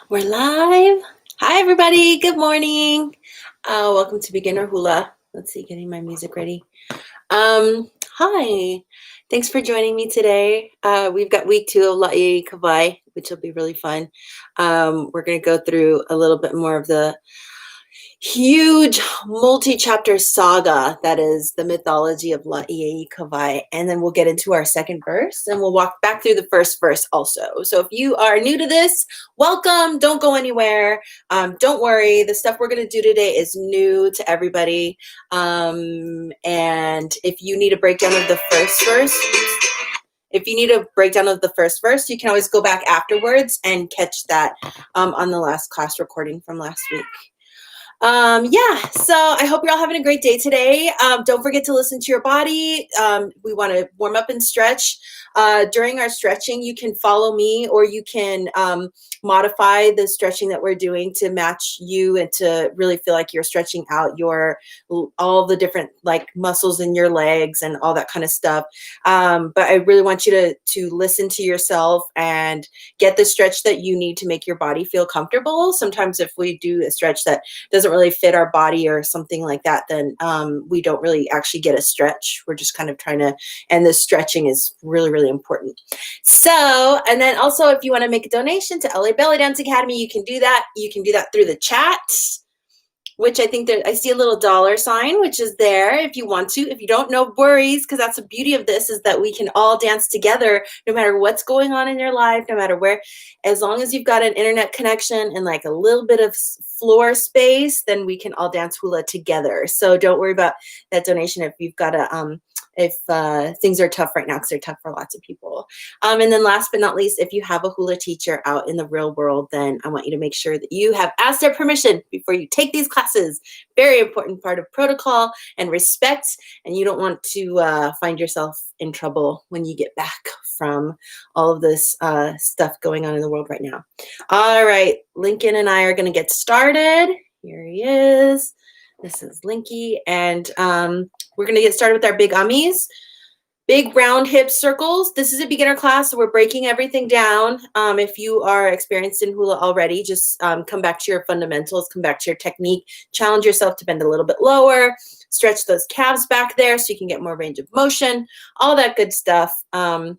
We're live. Hi, everybody. Good morning. Welcome to Beginner Hula. Let's see, getting my music ready. Hi. Thanks for joining me today. We've got week 2 of La'i Kawai, which will be really fun. We're going to go through a little bit more of the huge multi-chapter saga that is the mythology of La'i Kawai, and then we'll get into our second verse and we'll walk back through the first verse also. So if you are new to this, welcome. Don't go anywhere. Don't worry, the stuff we're going to do today is new to everybody, and if you need a breakdown of the first verse, you can always go back afterwards and catch that on the last class recording from last week. So I hope you're all having a great day today. Don't forget to listen to your body. We want to warm up and stretch. During our stretching, you can follow me, or you can modify the stretching that we're doing to match you and to really feel like you're stretching out all the different like muscles in your legs and all that kind of stuff. But I really want you to listen to yourself and get the stretch that you need to make your body feel comfortable. Sometimes if we do a stretch that doesn't really fit our body or something like that, then we don't really actually get a stretch. We're just kind of trying to, and the stretching is really, really important. So, and then also if you want to make a donation to LA Belly Dance Academy, you can do that. You can do that through the chat, which I think that I see a little $sign, which is there if you want to. If you don't, no worries, because that's the beauty of this, is that we can all dance together no matter what's going on in your life, no matter where. As long as you've got an internet connection and like a little bit of floor space, then we can all dance hula together. So don't worry about that donation if you've got if things are tough right now, because they're tough for lots of people. And then last but not least, if you have a hula teacher out in the real world, then I want you to make sure that you have asked their permission before you take these classes. Very important part of protocol and respect, and you don't want to find yourself in trouble when you get back from all of this stuff going on in the world right now. All right, Lincoln and I are going to get started. Here he is. This is Linky, and we're going to get started with our big ummies. Big round hip circles. This is a beginner class, so we're breaking everything down. If you are experienced in hula already, just come back to your fundamentals, come back to your technique, challenge yourself to bend a little bit lower, stretch those calves back there so you can get more range of motion, all that good stuff. And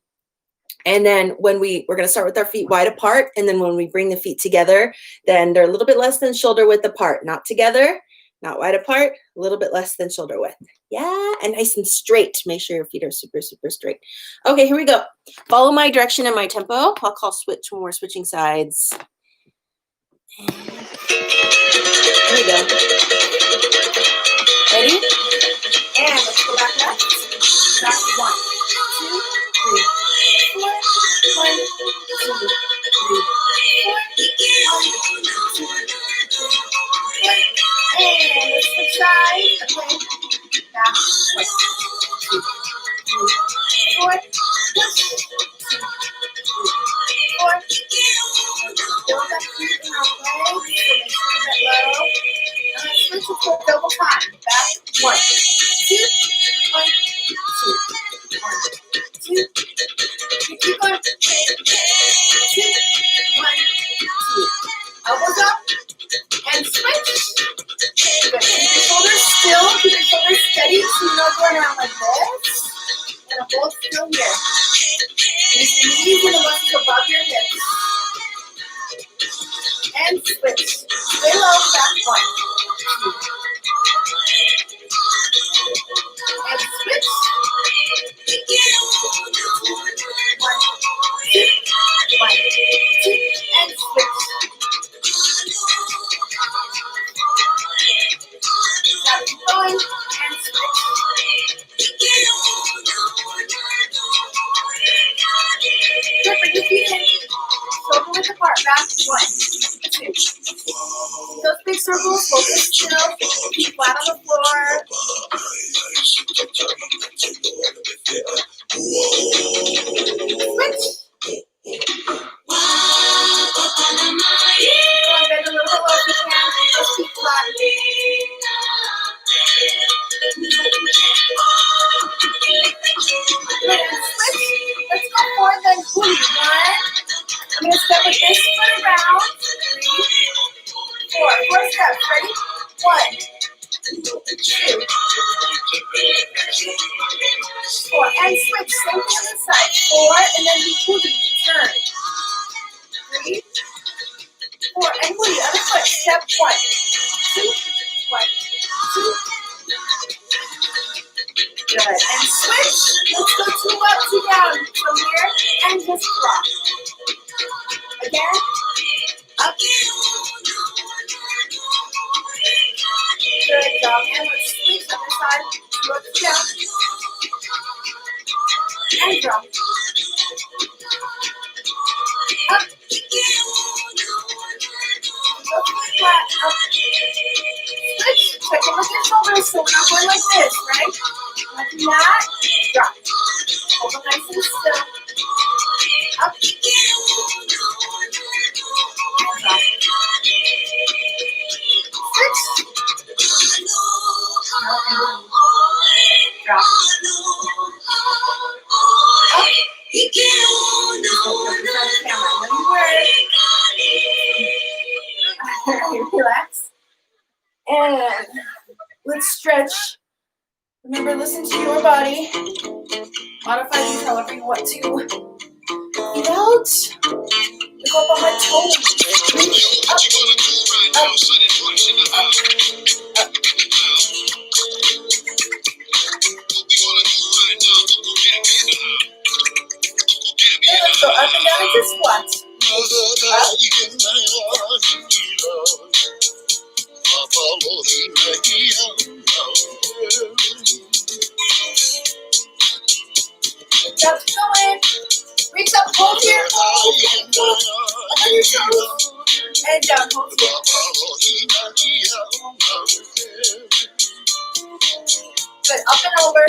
then when we're going to start with our feet wide apart, and then when we bring the feet together, then they're a little bit less than shoulder width apart, not together, not wide apart, a little bit less than shoulder width. Yeah, and nice and straight. Make sure your feet are super, super straight. Okay, here we go. Follow my direction and my tempo. I'll call switch when we're switching sides. And here we go. Ready? And let's go back left. Back 1, 2, 3, 4. 1, 2, 3, 4. 1, 2, 3, 4. And let's switch sides. Okay. Back 1, 2, 3, 4. 1, 2, 3, 4. Build that feet in our legs, so make sure you get low. And let's switch it to a double time. Back 1, 2, 1, 2, 1, 2. Keep going. 2, 1, 2. Elbows up and switch. Good. Keep your shoulders still. Keep your shoulders steady so you're not going around like this. And hold still here. Use your knees and the muscles above your hips. And switch. Stay low. Back 1, 2. And switch. 1, 2, 1, 2, and switch. Now keep going and switch. Good, bring your feet in. Shoulder width apart. Back 1, 2. Those big circles, hold it still. Keep flat on the floor. Switch. Go and bend a little bit low if you can. Just keep flat. Good, and switch. Let's go forward then hula. 1. I'm going to step with this foot around. 3, 4. 4 steps. Ready? 1, 2, 4, and switch. Same thing on this side. 4, and then we kudu. Turn. 3, 4, and kudu. Other foot. Step 1, 2, 1, 2. Good. And switch. Let's go 2 up, 2 down from here, and just drop. Again. Up. Good job. And let's switch other side. 2 up, 2 down. And drop. Up. Flat. Up. Switch. Check in with your shoulders so we're not going like this, right? Like that. Drop. Hold them nice and still. Up. And drop. Switch. Drop. Relax. And let's stretch. Remember, listen to your body. Modify these however you want to. Feet out. Look up on my toes. Reach up. Up. Up. And let's go up and down into squats. Up. Keep going. Reach up, hold here. Up on your toes. And down, hold here. Good, up and over.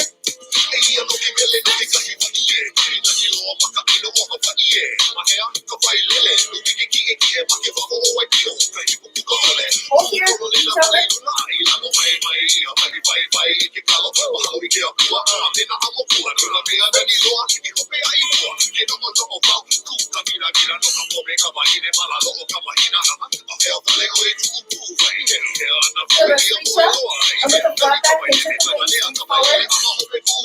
Hold here, reach over. So let's reach up, and with a flat back, reach up the waist, reach forward.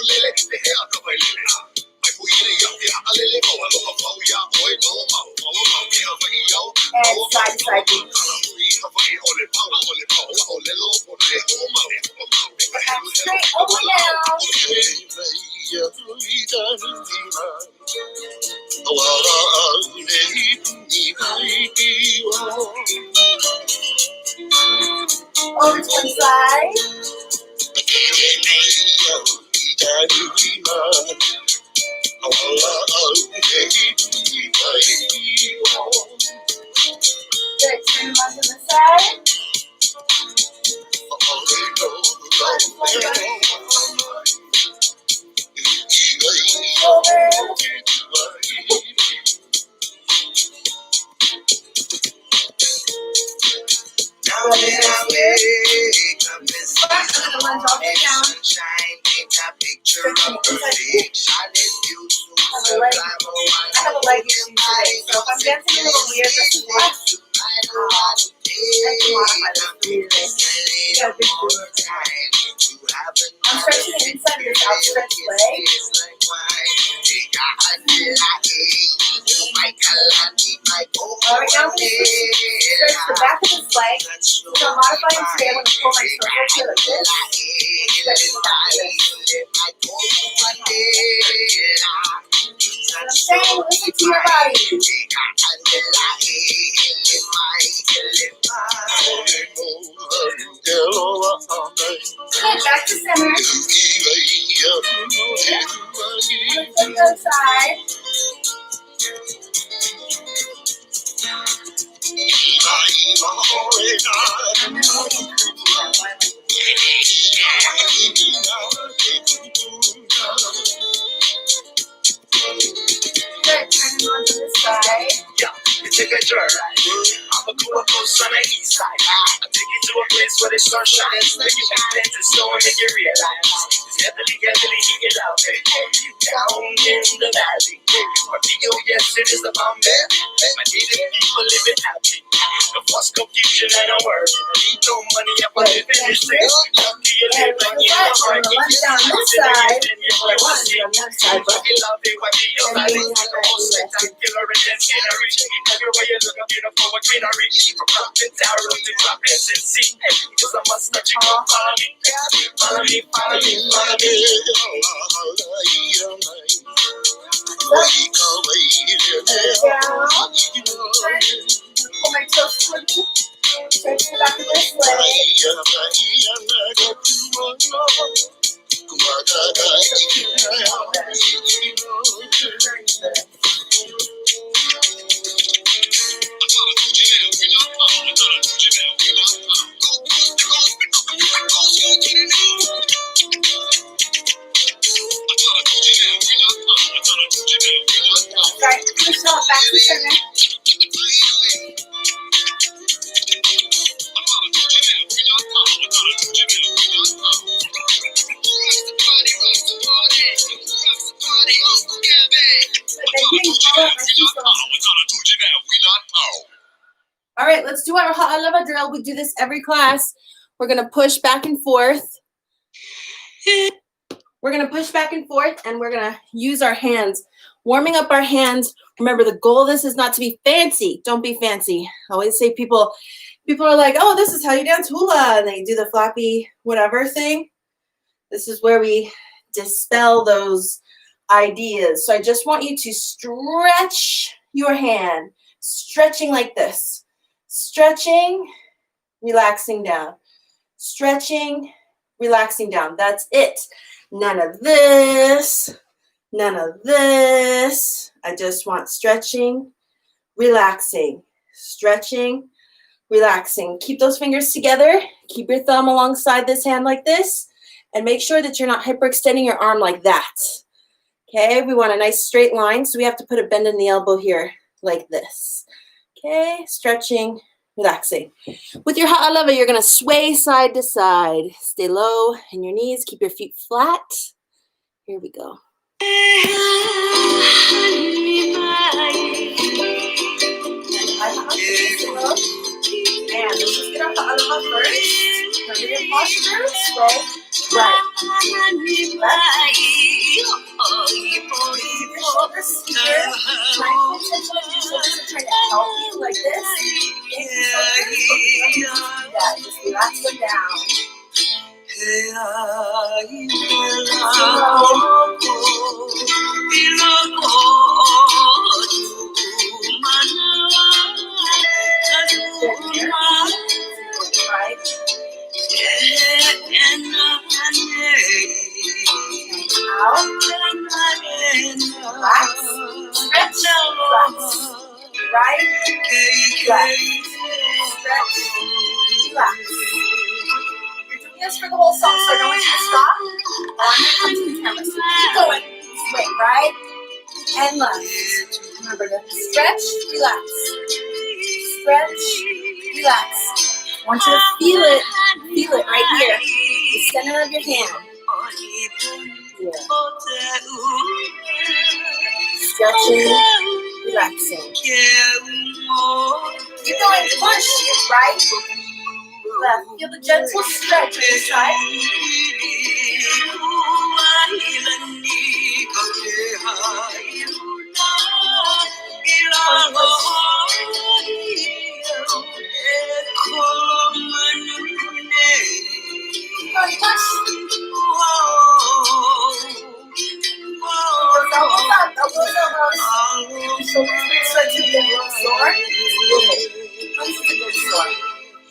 And side to side reach. And straight over now. Over to one side. Good, turn them onto the side. Over. Lunge all the way down. I have a leg issue today, so if I'm dancing a little weird, this is why. I can modify this for you today. You got a big boot. I'm stretching the inside of this outstretched leg. Alright, now I'm going to stretch the back of this leg. So I'm modifying today. I'm going to pull my shoulder to like this. Stretch the back of this. I'm saying, listen to your body. Good, back to center. And flip the other side. Good, turn them onto this side. Take a journey. I'm a cool ghost on the east side. I take you to a place where the sun shines. Make you plant the stone and you realize it's heavily, he get out there. Down in the valley. Where people, yes, it is about me. My native people living happy. No fuss, confusion, and no worry. Need no money, I'm living in the street. Lucky you live and you know where you lunch down this side. Or one on that side, but you love it when you then are you have the most spectacular and scenery. Everywhere you look, a beautiful greenery. From mountains, arrows to droplets and sea. Because I must let you go. Follow me, follow me, follow me, follow me. pull my toes toward me. Stretch the back of this leg. Right, push off back to center. All right, let's do our ha'alava drill. We do this every class. We're going to push back and forth. We're going to push back and forth, and we're going to use our hands. Warming up our hands. Remember, the goal of this is not to be fancy. Don't be fancy. I always say people are like, oh, this is how you dance hula, and they do the flappy whatever thing. This is where we dispel those ideas. So I just want you to stretch your hand, stretching like this. Stretching, relaxing down. Stretching, relaxing down. That's it. None of this. None of this. I just want stretching, relaxing, stretching, relaxing. Keep those fingers together. Keep your thumb alongside this hand like this. And make sure that you're not hyperextending your arm like that. Okay, we want a nice straight line. So we have to put a bend in the elbow here like this. Okay, stretching, relaxing. With your ha'alava, you're going to sway side to side. Stay low in your knees. Keep your feet flat. Here we go. And let's just get our ha'alava first. Remember your posture. Sway. Right. Left. Keep your shoulders here. Mindful attention of your shoulders are trying to help you like this. Thank you, shoulders, but you don't need to do that. Just relax them down. Right. Out. Relax. Stretch. Relax. Right. Relax. Stretch. Relax. You're doing this for the whole song, so I don't want you to stop. I'm going to come to the camera, so keep going. Sway, right? And left. Remember to stretch, relax. Stretch, relax. I want you to feel it right here. The center of your hand. Yeah. Stretching, relaxing. Keep going, push, right? Left. Feel the gentle stretch on your side.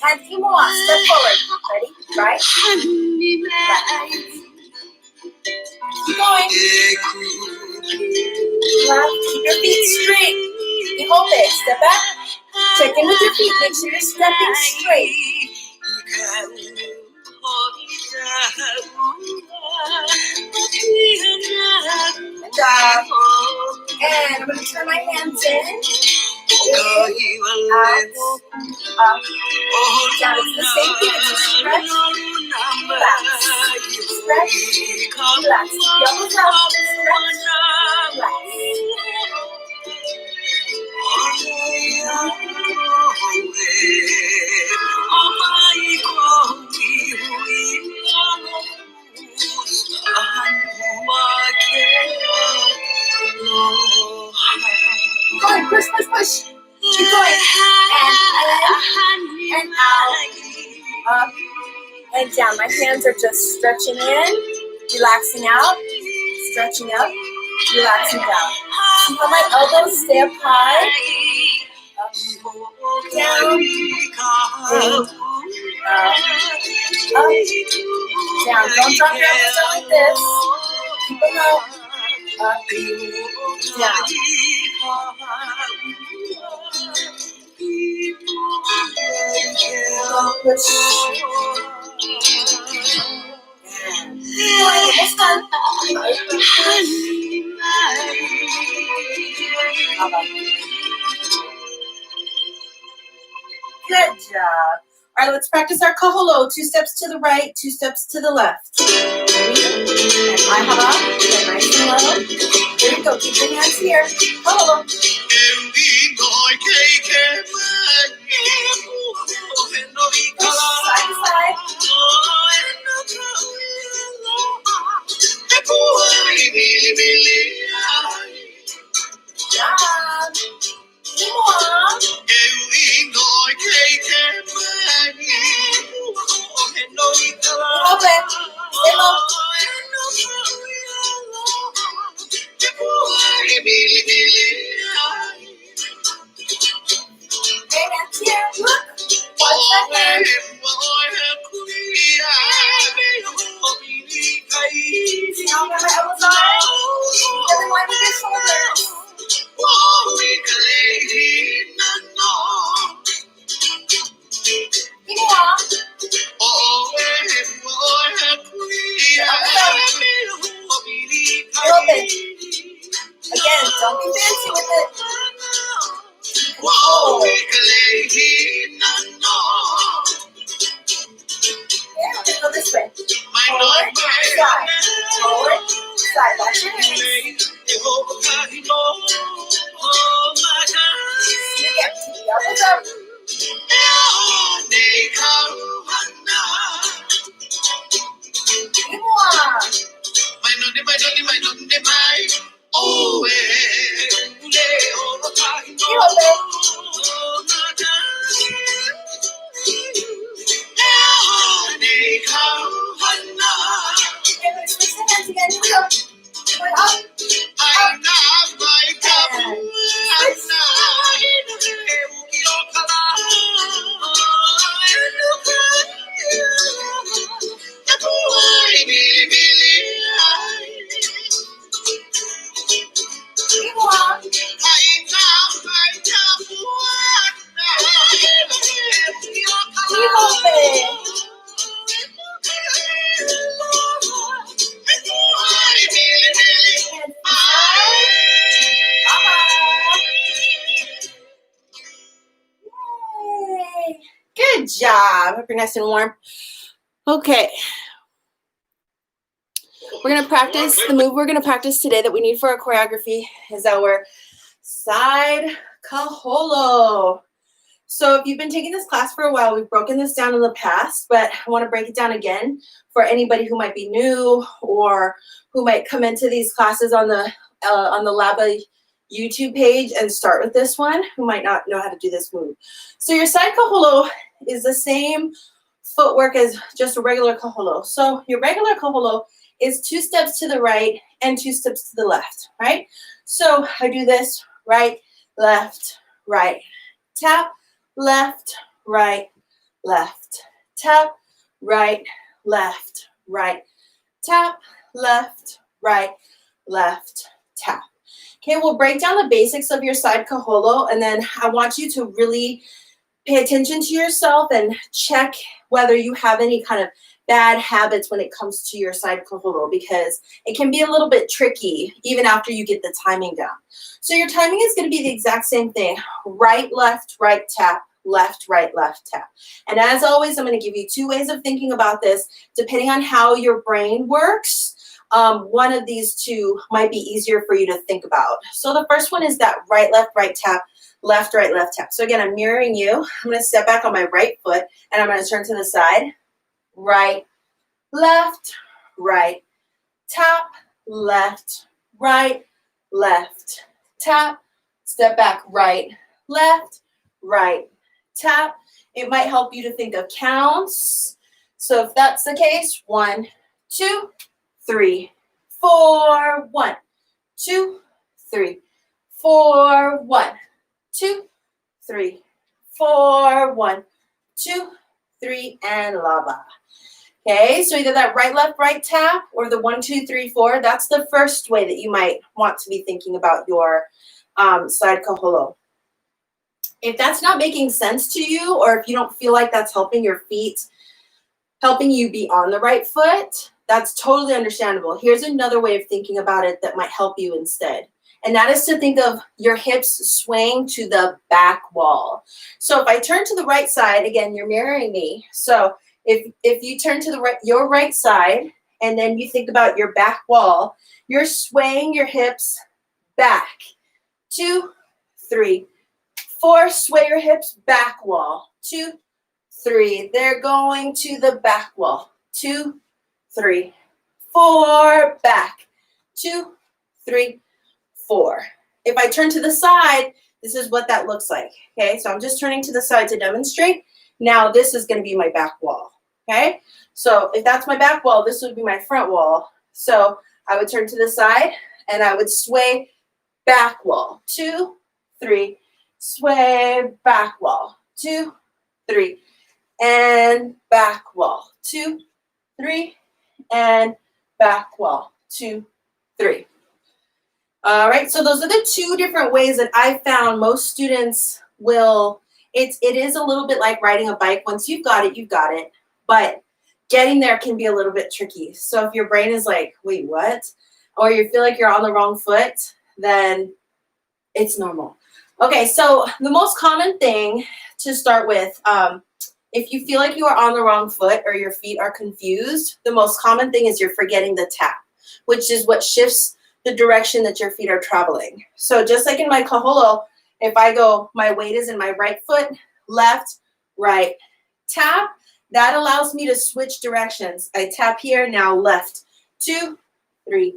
And few more. Step forward. Ready? Right? Left. Keep going. Left. Keep your feet straight. You hold it. Step back. Check in with your feet. Make sure you're stepping straight. Good job. And I'm going to turn my hands in. Out. Up. Down. It's the same thing. It's a stretch. Relax. Stretch. Relax. Keep your elbows out. Stretch. Relax. going. Push, push, push. Keep going. And in and out. Up and down. My hands are just stretching in, relaxing out, stretching up, relaxing down. See how my elbows stay up high? Up, down, in, up, down. Don't drop your elbows down like this. Keep them up, down. Push. Almost done. Good job. All right, let's practice our kaholo. 2 steps to the right, 2 steps to the left. Ready? And I have up. And nice and low. There you go. Keep your hands here. Kaholo. Side to side. Job. More. Open. Stay low. Okay, hands here. Look. Watch that hand. See how my elbows are? Everyone with your shoulders. Keep on. Open. Again, don't be fancy with it. Oh. Yeah, let's go this way. Forward, side. Forward, side. Watch your hands. Again, elbows up. Keep on. Keep open. Okay, let's switch the hands again. Here we go. Going up, up, and switch. Keep on. Keep open. Yay. Good job. Hope you're nice and warm. Okay. We're going to practice, the move we're going to practice today that we need for our choreography is our side kaholo. So if you've been taking this class for a while, we've broken this down in the past, but I want to break it down again for anybody who might be new or who might come into these classes on the LABA YouTube page and start with this one, who might not know how to do this move. So your side kaholo is the same footwork as just a regular kaholo. So your regular kaholo is 2 steps to the right and 2 steps to the left, right? So I do this, right, left, right, tap, left, right, left, tap, right, left, right, tap, left, right, left, tap. Okay, we'll break down the basics of your side kaholo, and then I want you to really pay attention to yourself and check whether you have any kind of bad habits when it comes to your side kaholo, because it can be a little bit tricky even after you get the timing down. So your timing is going to be the exact same thing. Right, right tap, left, left tap. And as always, I'm going to give you 2 ways of thinking about this depending on how your brain works. One of these 2 might be easier for you to think about. So the first one is that right tap, left, left tap. So again, I'm mirroring you. I'm going to step back on my right foot and I'm going to turn to the side. Right, left, tap, left, tap, step back, right, left, right, tap. It might help you to think of counts. So if that's the case, 1, 2, 3, 4, 1, 2, 3, 4, 1, 2, 3, 4, 1, 2, 3, and lava. Okay, so either that right, left, right tap or the 1, 2, 3, 4. That's the first way that you might want to be thinking about your side kaholo. If that's not making sense to you, or if you don't feel like that's helping your feet, helping you be on the right foot, that's totally understandable. Here's another way of thinking about it that might help you instead. And that is to think of your hips swaying to the back wall. So if I turn to the right side, again, you're mirroring me. So if you turn to the right, your right side, and then you think about your back wall, you're swaying your hips back. 2, 3, 4, sway your hips back wall. 2, 3, they're going to the back wall. 2, 3, 4, back. 2, 3, 4. If I turn to the side, this is what that looks like. Okay, so I'm just turning to the side to demonstrate. Now this is going to be my back wall. Okay, so if that's my back wall, this would be my front wall. So I would turn to the side and I would sway back wall. 2, 3, sway back wall. 2, 3, and back wall. 2, 3, and back wall. 2, 3. All right, so those are the 2 different ways that I found most students will, it is a little bit like riding a bike. Once you've got it, you've got it. But getting there can be a little bit tricky. So if your brain is like, wait, what? Or you feel like you're on the wrong foot, then it's normal. Okay, so the most common thing to start with, if you feel like you are on the wrong foot or your feet are confused, the most common thing is you're forgetting the tap, which is what shifts the direction that your feet are traveling. So just like in my kaholo, if I go, my weight is in my right foot, left, right, tap, that allows me to switch directions. I tap here, now left, 2, 3,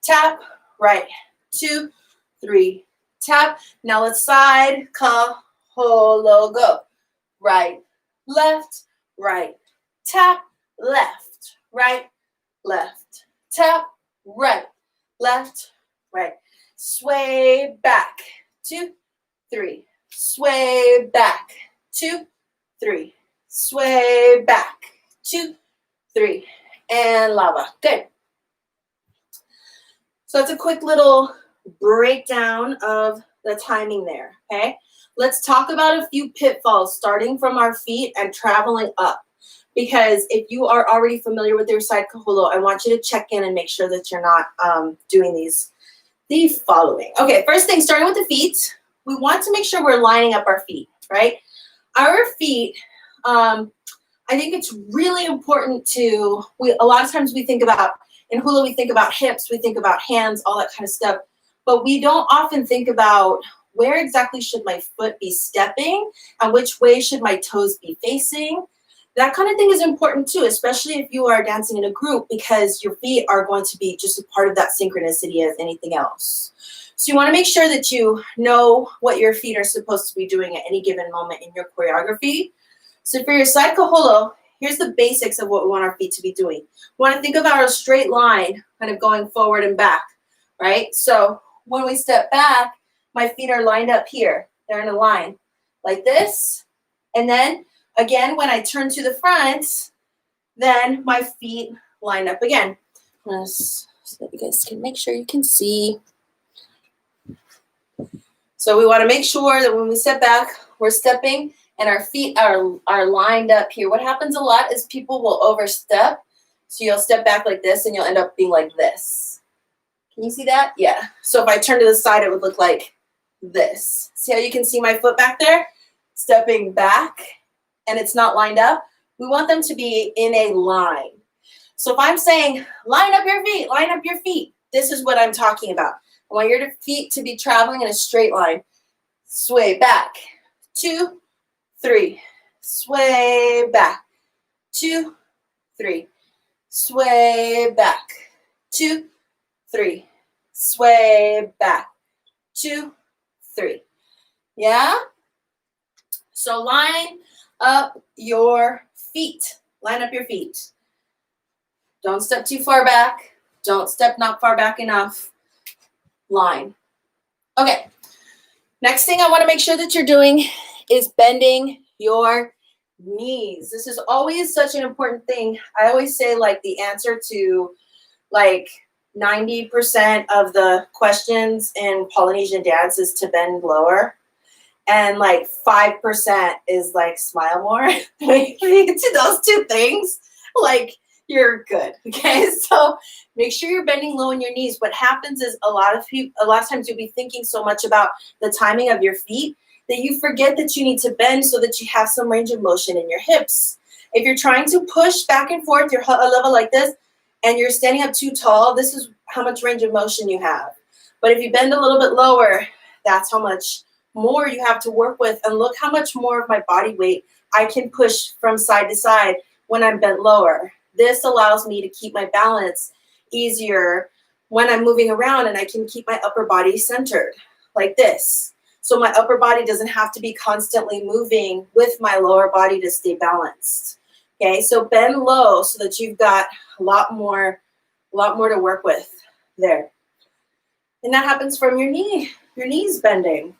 tap, right, 2, 3, tap. Now let's side, kaholo, go. Right, left, right, tap, left, right, left, tap, right, left, right. Sway back, 2, 3, sway back, 2, 3, sway back, 2, 3, and lava. Good. So it's a quick little breakdown of the timing there, okay? Let's talk about a few pitfalls starting from our feet and traveling up. Because if you are already familiar with your side kaholo, I want you to check in and make sure that you're not doing the following. Okay, first thing, starting with the feet, we want to make sure we're lining up our feet, right? Our feet, I think it's really important to, a lot of times we think about, in hula we think about hips, we think about hands, all that kind of stuff, but we don't often think about where exactly should my foot be stepping and which way should my toes be facing. That kind of thing is important too, especially if you are dancing in a group, because your feet are going to be just a part of that synchronicity as anything else. So you want to make sure that you know what your feet are supposed to be doing at any given moment in your choreography. So for your side kaholo, here's the basics of what we want our feet to be doing. We want to think about a straight line, kind of going forward and back, right? So when we step back, my feet are lined up here. They're in a line like this. And then again, when I turn to the front, then my feet line up again. So that you guys can make sure you can see. So we want to make sure that when we step back, we're stepping and our feet are lined up here. What happens a lot is people will overstep. So you'll step back like this and you'll end up being like this. Can you see that? Yeah. So if I turn to the side, it would look like this. See how you can see my foot back there? Stepping back and it's not lined up. We want them to be in a line. So if I'm saying, line up your feet, this is what I'm talking about. I want your feet to be traveling in a straight line. Sway back, 2, 3, sway back, 2, 3, sway back, 2, 3, sway back, 2, 3. Yeah? So line up your feet. Line up your feet. Don't step too far back. Don't step not far back enough. Line. Okay. Next thing I want to make sure that you're doing is bending your knees. This is always such an important thing. I always say like the answer to like 90% of the questions in Polynesian dance is to bend lower. And like 5% is like smile more. If you get to those 2 things, like you're good. Okay. So make sure you're bending low in your knees. What happens is a lot of times you'll be thinking so much about the timing of your feet that you forget that you need to bend so that you have some range of motion in your hips. If you're trying to push back and forth your level like this and you're standing up too tall, this is how much range of motion you have. But if you bend a little bit lower, that's how much more you have to work with. And look how much more of my body weight I can push from side to side when I'm bent lower. This allows me to keep my balance easier when I'm moving around, and I can keep my upper body centered like this. So my upper body doesn't have to be constantly moving with my lower body to stay balanced. Okay, so bend low so that you've got a lot more to work with there. And that happens from your knees bending.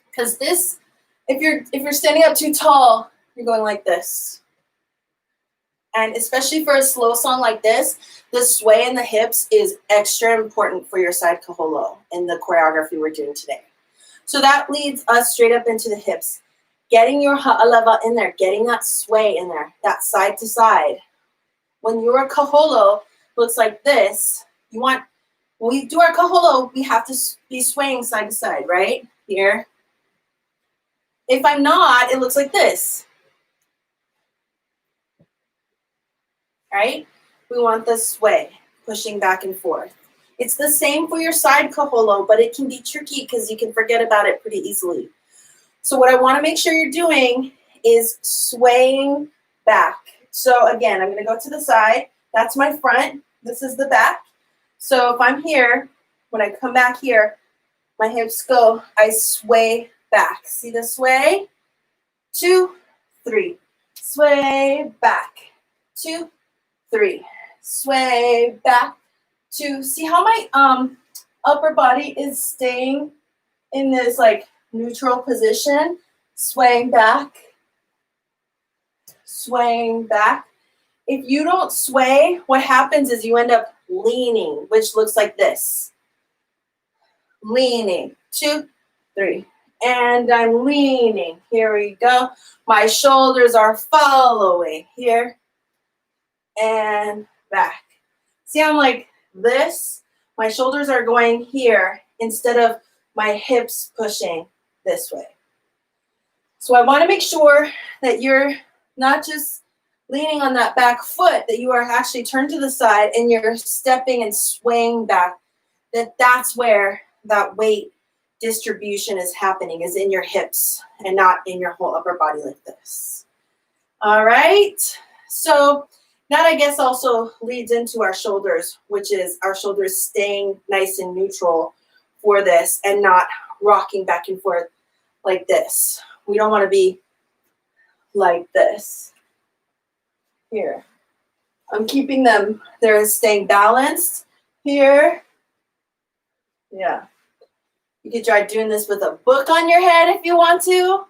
Because this, if you're standing up too tall, you're going like this. And especially for a slow song like this, the sway in the hips is extra important for your side kaholo in the choreography we're doing today. So that leads us straight up into the hips. Getting your ha'alava in there, getting that sway in there, that side to side. When your kaholo looks like this, when we do our kaholo, we have to be swaying side to side, right? Here. If I'm not, it looks like this. Right? We want the sway, pushing back and forth. It's the same for your side kaholo, but it can be tricky because you can forget about it pretty easily. So what I want to make sure you're doing is swaying back. So again, I'm going to go to the side. That's my front. This is the back. So if I'm here, when I come back here, my hips go, I sway back. See the sway? 2, 3. Sway back. 2, 3. Sway back. 2. See how my upper body is staying in this like neutral position? Swaying back. Swaying back. If you don't sway, what happens is you end up leaning, which looks like this. Leaning. 2, 3. And I'm leaning. Here we go. My shoulders are following. Here. And back. See, I'm like this. My shoulders are going here instead of my hips pushing this way. So I want to make sure that you're not just leaning on that back foot, that you are actually turned to the side and you're stepping and swaying back. That's where that weight distribution is happening, is in your hips and not in your whole upper body like this. All right. So that, I guess, also leads into our shoulders, which is our shoulders staying nice and neutral for this and not rocking back and forth like this. We don't want to be like this. Here. I'm keeping them, they're staying balanced here. Yeah. You could try doing this with a book on your head if you want to.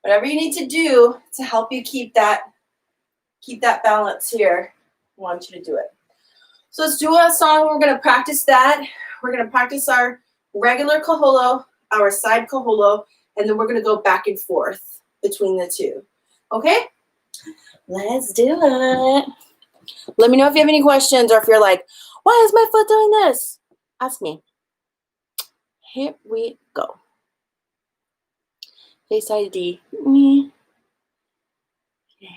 Whatever you need to do to help you keep that balance here, I want you to do it. So let's do a song. We're going to practice that. We're going to practice our regular kaholo, our side kaholo, and then we're going to go back and forth between the two. Okay? Let's do it. Let me know if you have any questions or if you're like, why is my foot doing this? Ask me. Here we go. Face ID. Okay,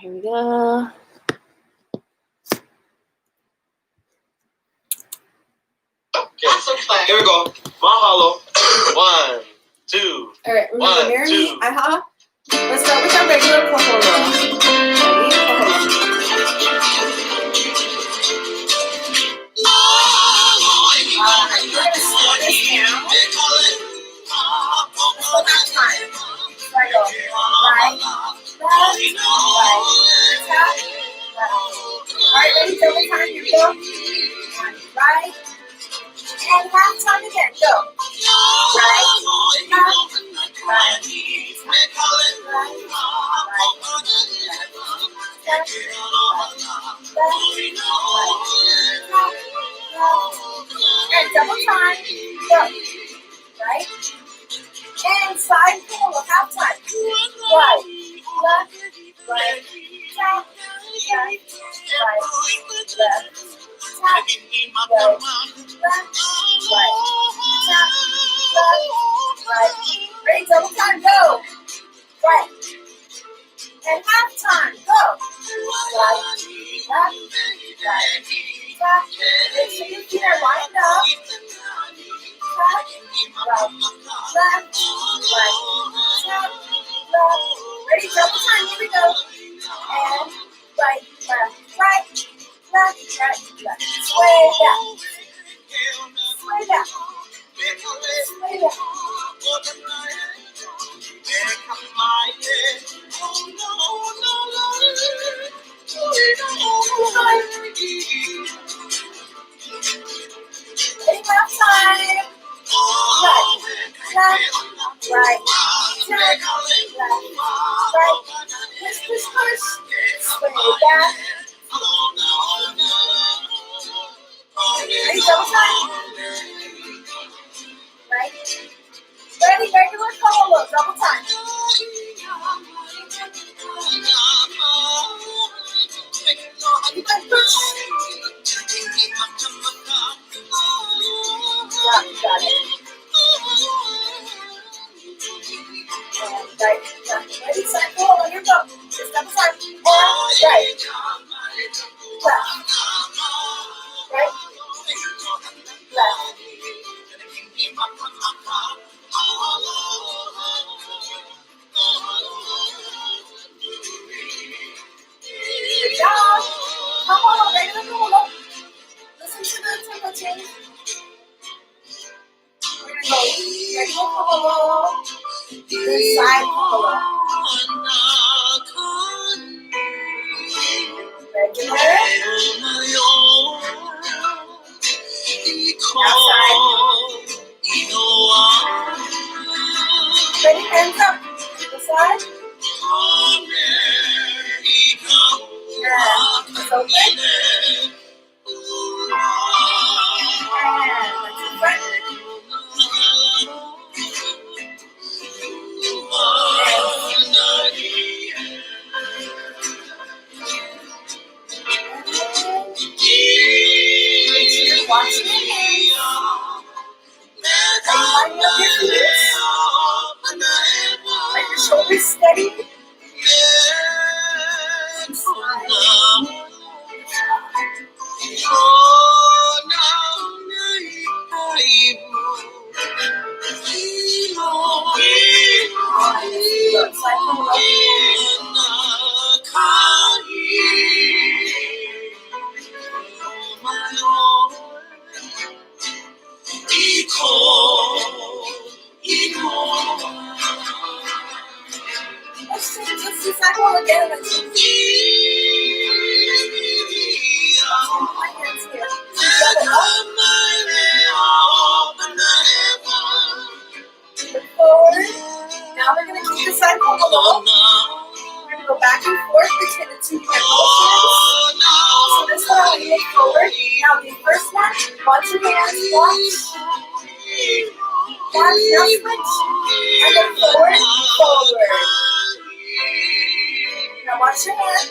here we go. Okay, here we go. Mahalo. 1, 2. All right, remember, mirror me. Let's start with our regular kaholo. Ready? Kaholo. And double time. Go. Right? And side pull, half time. Right. Left. Right. Tap. Right. Right. Left. Tap. Right. Left. Right. Tap. Left. Right. Ready? Double time. Go. Right. And half time. Go. Right. Left. Right. Tap. Make sure your feet are lined up. Tap. Right. Left. Right. Tap. Left. Ready? Double time. Here we go. And right. Left. Right. Left. Right. Left. Sway back. Sway back. Sway back. Ready? Half time. Right. Left. Right. Tap. Left. Right. Push, push, push. Sway back. Ready? Double time. Right. Ready? Regular solo. Double time. You can push. Got it. And right. Ready? Side pull. Here we go. Just double time. And right. Left. Right. Left. Good job. Come on, regular solo. Listen to the tempo change. We're gonna go regular solo, then side solo. Regular. Now side. Ready? Hands up. The side. And it's open. And let's front. Watch your hands. And line up your feet. Let your shoulders steady. Let's do cycle again. My hands here. Together up. Look forward. Now we're going to keep the cycle below. We're going to go back and forth between the two hand motions. So this one I'm going to move forward. Now the first one, watch your hands, watch. Watch, now switch. And then forward, forward. Now watch your hand.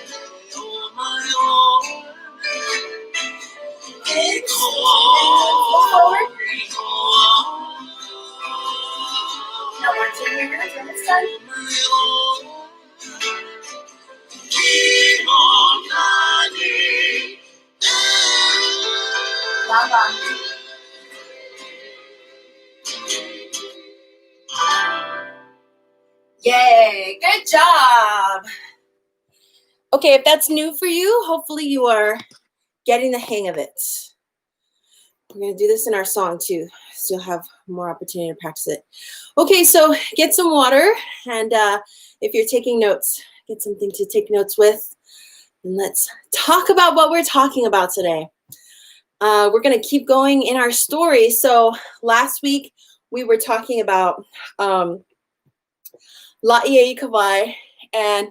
Forward. Now watch your hands on this side. Lava. Yay, good job. Okay, if that's new for you, hopefully you are getting the hang of it. We're going to do this in our song too, so you'll have more opportunity to practice it. Okay, so get some water, and if you're taking notes, get something to take notes with, and let's talk about what we're talking about today. We're going to keep going in our story. So last week we were talking about La'iei Kawai, and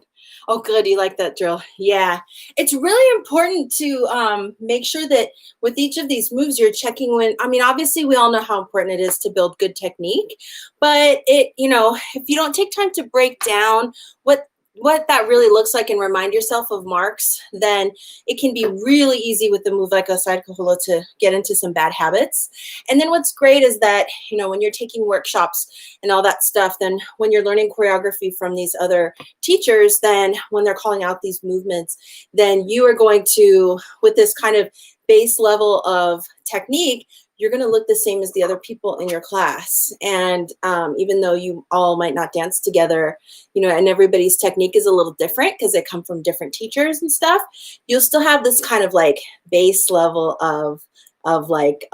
Oh, good. You like that drill. Yeah. It's really important to make sure that with each of these moves, you're checking when, I mean, obviously we all know how important it is to build good technique, but if you don't take time to break down what that really looks like and remind yourself of marks, then it can be really easy with the move like a side kahula to get into some bad habits. And then what's great is that, when you're taking workshops and all that stuff, then when you're learning choreography from these other teachers, then when they're calling out these movements, then you are going to, with this kind of base level of technique, you're going to look the same as the other people in your class. And even though you all might not dance together, and everybody's technique is a little different because they come from different teachers and stuff, you'll still have this kind of like base level of like,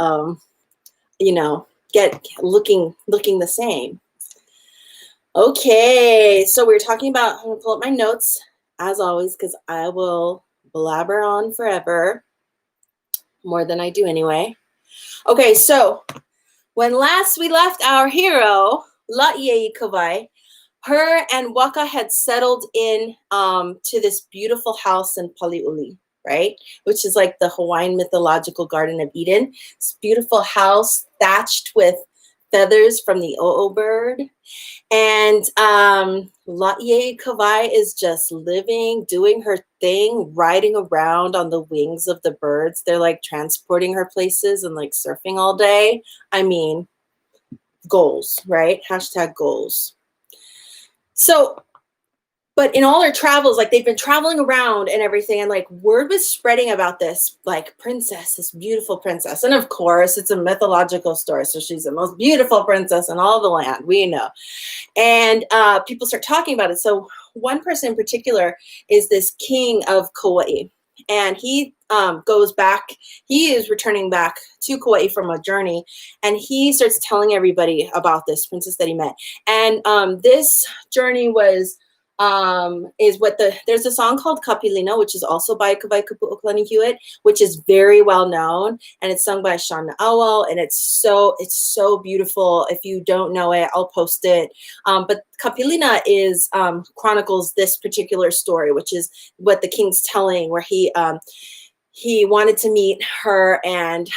get looking the same. Okay, so we're talking about, I'm going to pull up my notes as always, because I will blabber on forever, more than I do anyway. Okay, so when last we left our hero, La'iei Kawai, her and Waka had settled in to this beautiful house in Paliuli, right? Which is like the Hawaiian mythological Garden of Eden. This beautiful house thatched with feathers from the o'o bird. And La'iei Kawai is just living, doing her thing, riding around on the wings of the birds. They're like transporting her places and like surfing all day. I mean, goals, right? Hashtag goals. So, but in all her travels, like they've been traveling around and everything, and like word was spreading about this like princess, this beautiful princess. And of course, it's a mythological story. So she's the most beautiful princess in all the land, we know. And people start talking about it. So one person in particular is this king of Kauai. And he goes back, he is returning back to Kauai from a journey. And he starts telling everybody about this princess that he met. And this journey was, there's a song called Kapilina, which is also by Kawai Kupu'oklani Hewitt, which is very well known, and it's sung by Sean Na'awal, and it's so beautiful. If you don't know it, I'll post it. But Kapilina chronicles this particular story, which is what the king's telling, where he wanted to meet her, and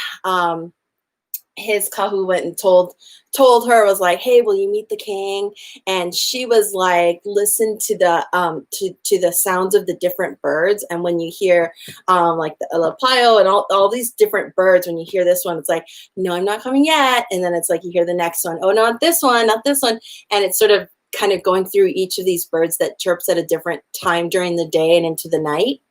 his kahu went and told her, was like, hey, will you meet the king? And she was like, listen to the to the sounds of the different birds. And when you hear like the alapaio and all these different birds, when you hear this one, it's like, no, I'm not coming yet. And then it's like you hear the next one, oh, not this one, not this one. And it's sort of kind of going through each of these birds that chirps at a different time during the day and into the night.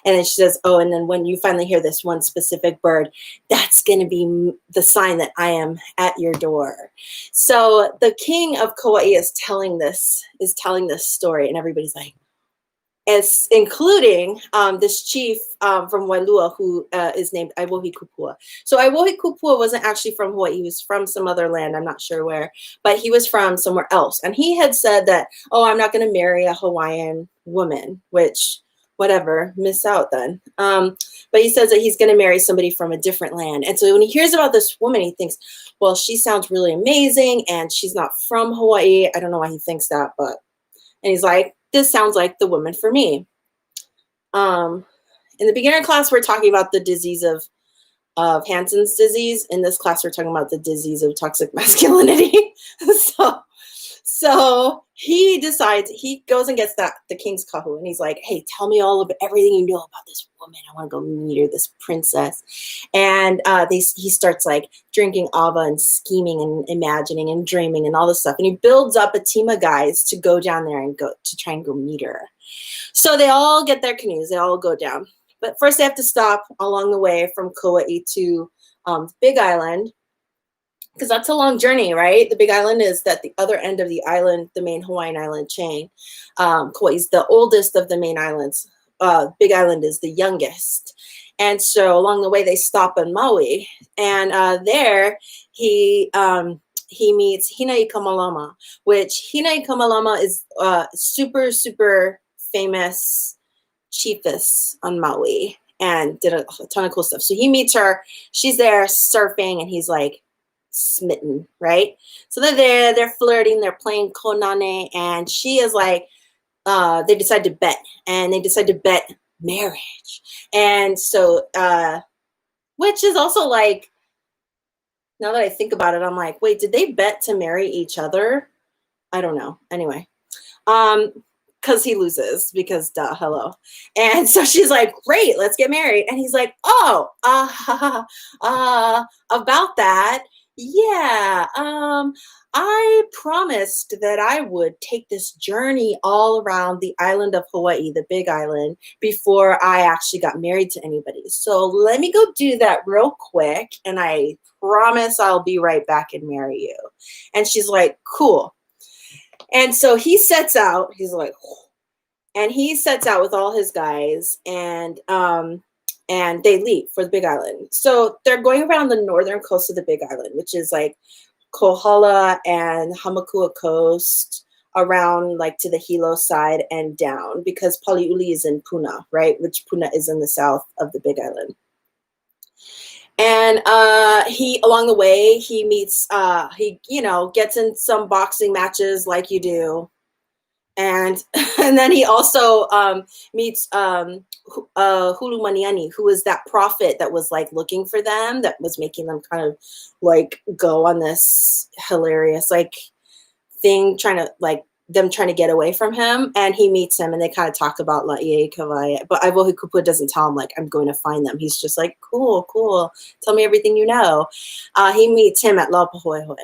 And then she says, oh, and then when you finally hear this one specific bird, that's going to be the sign that I am at your door. So the king of Kauai is telling this story, and everybody's like, as including this chief from Wailua who is named Aiwohi Kupua. So Aiwohi Kupua wasn't actually from Hawaii. He was from some other land. I'm not sure where, but he was from somewhere else. And he had said that, oh, I'm not going to marry a Hawaiian woman, which whatever, miss out then. But he says that he's going to marry somebody from a different land. And so when he hears about this woman, he thinks, well, she sounds really amazing, and she's not from Hawaii. I don't know why he thinks that, and he's like, this sounds like the woman for me. In the beginner class, we're talking about the disease of Hansen's disease. In this class, we're talking about the disease of toxic masculinity. So he decides, he goes and gets the king's kahu, and he's like, hey, tell me all about everything you know about this woman. I want to go meet her, this princess. And he starts like drinking ava and scheming and imagining and dreaming and all this stuff. And he builds up a team of guys to go down there and go to try and go meet her. So they all get their canoes, they all go down. But first they have to stop along the way from Kauai to Big Island, because that's a long journey, right? The Big Island is at the other end of the island, the main Hawaiian island chain. Kauai is the oldest of the main islands. Big Island is the youngest. And so along the way, they stop in Maui. And there he meets Hinai Kamalama, which Hinai Kamalama is super, super famous chiefess on Maui and did a ton of cool stuff. So he meets her. She's there surfing, and he's like, smitten, right? So they're there, they're flirting, they're playing konane, and she is like they decide to bet, and they decide to bet marriage. And so, which is also like, now that I think about it, I'm like, wait, did they bet to marry each other? I don't know. Anyway, because he loses, because duh, hello. And so she's like, great, let's get married. And he's like, oh, about that. Yeah, I promised that I would take this journey all around the island of Hawaii, the big island, before I actually got married to anybody. So let me go do that real quick, and I promise I'll be right back and marry you. And she's like, cool. And so he sets out, he's like, and he sets out with all his guys, and they leave for the Big Island. So they're going around the northern coast of the Big Island, which is like Kohala and Hamakua Coast, around like to the Hilo side and down, because Paliuli is in Puna, right? Which Puna is in the south of the Big Island. And he, along the way, he meets, he, you know, gets in some boxing matches like you do. And then he also meets Hulu Maniani, who was that prophet that was like looking for them, that was making them kind of like go on this hilarious like thing, trying to get away from him. And he meets him, and they kind of talk about Laie Kawai. But Aiwohi Kupua doesn't tell him like, I'm going to find them. He's just like, cool. Tell me everything you know. He meets him at Laupahoehoe.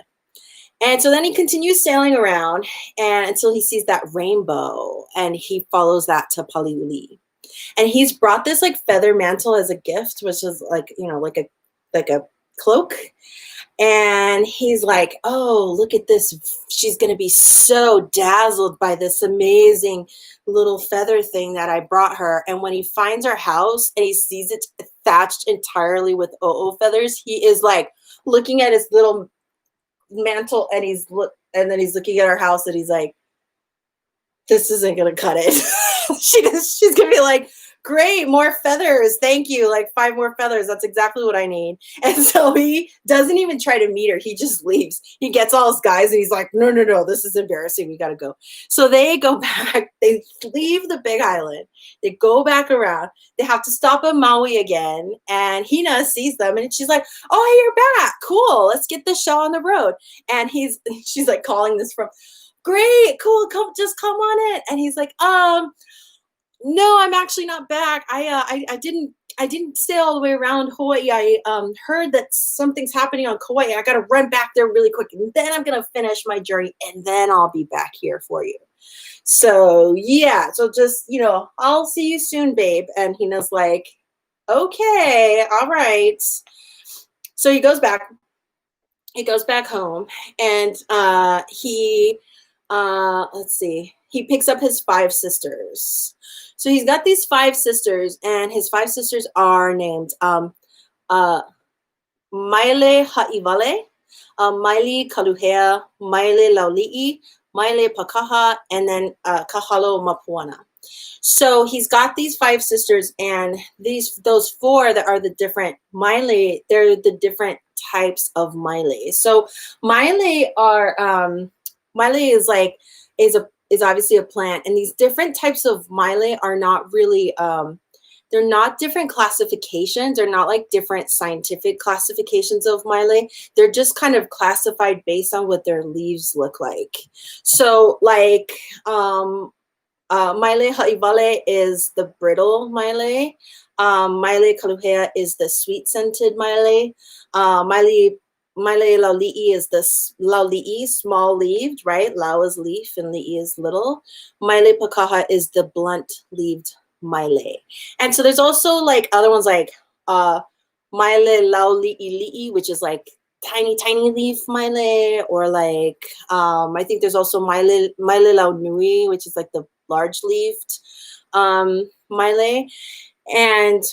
And so then he continues sailing around, and until he sees that rainbow, and he follows that to Paliuli. And he's brought this like feather mantle as a gift, which is like, you know, like a cloak. And he's like, oh, look at this. She's going to be so dazzled by this amazing little feather thing that I brought her. And when he finds our house and he sees it thatched entirely with o'o feathers, he is like looking at his little mantle, and then he's looking at our house, and he's like, this isn't gonna cut it. She's gonna be like, great, more feathers, thank you, like 5 more feathers, that's exactly what I need. And so he doesn't even try to meet her, he just leaves. He gets all his guys, and he's like, no, this is embarrassing, we gotta go. So they go back, they leave the Big Island, they go back around, they have to stop at Maui again, and Hina sees them, and she's like, oh, you're back, cool, let's get the show on the road. And she's like calling this from, great, cool, come on in. And he's like, no, I'm actually not back. I didn't sail all the way around Hawaii. I heard that something's happening on Kauai. I gotta run back there really quick, and then I'm gonna finish my journey, and then I'll be back here for you. So yeah, so just, you know, I'll see you soon, babe. And Hina's like, okay, all right. So he goes back home, and let's see, he picks up his 5 sisters. So he's got these 5 sisters, and his 5 sisters are named Maile Ha'ivale, Maile Kaluhea, Maile Lauli'i, Maile Pakaha, and then Kahalo Mapuana. So he's got these 5 sisters, and those 4 that are the different Maile, they're the different types of Maile. So Maile is obviously a plant, and these different types of Maile are not really, they're not different classifications. They're not like different scientific classifications of Maile. They're just kind of classified based on what their leaves look like. So like, Maile Ha'ivale is the brittle Maile. Maile Kaluhea is the sweet-scented Maile. Maile Lauli'i is the Lauli'i, small-leaved, right? Lau is leaf and li'i is little. Maile Pakaha is the blunt-leaved Maile. And so there's also like other ones like Maile Lauli'i, which is like tiny leaf Maile, or like I think there's also Maile Launui, which is like the large-leaved Maile. And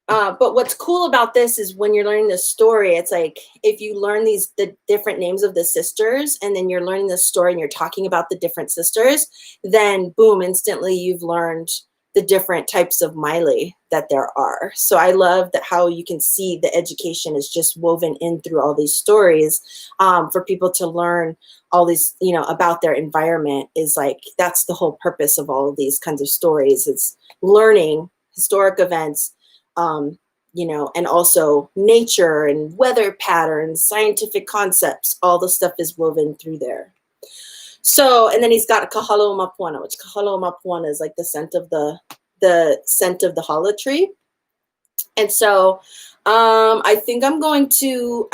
but what's cool about this is when you're learning the story, it's like if you learn the different names of the sisters, and then you're learning the story and you're talking about the different sisters, then boom, instantly you've learned the different types of maile that there are. So I love that how you can see the education is just woven in through all these stories, for people to learn all these, you know, about their environment. Is like, that's the whole purpose of all of these kinds of stories. It's learning historic events, you know, and also nature and weather patterns, scientific concepts, all the stuff is woven through there. So, and then he's got kahalo mapuana, which kahalo mapuana is like the scent of the hala tree. And so I think I want to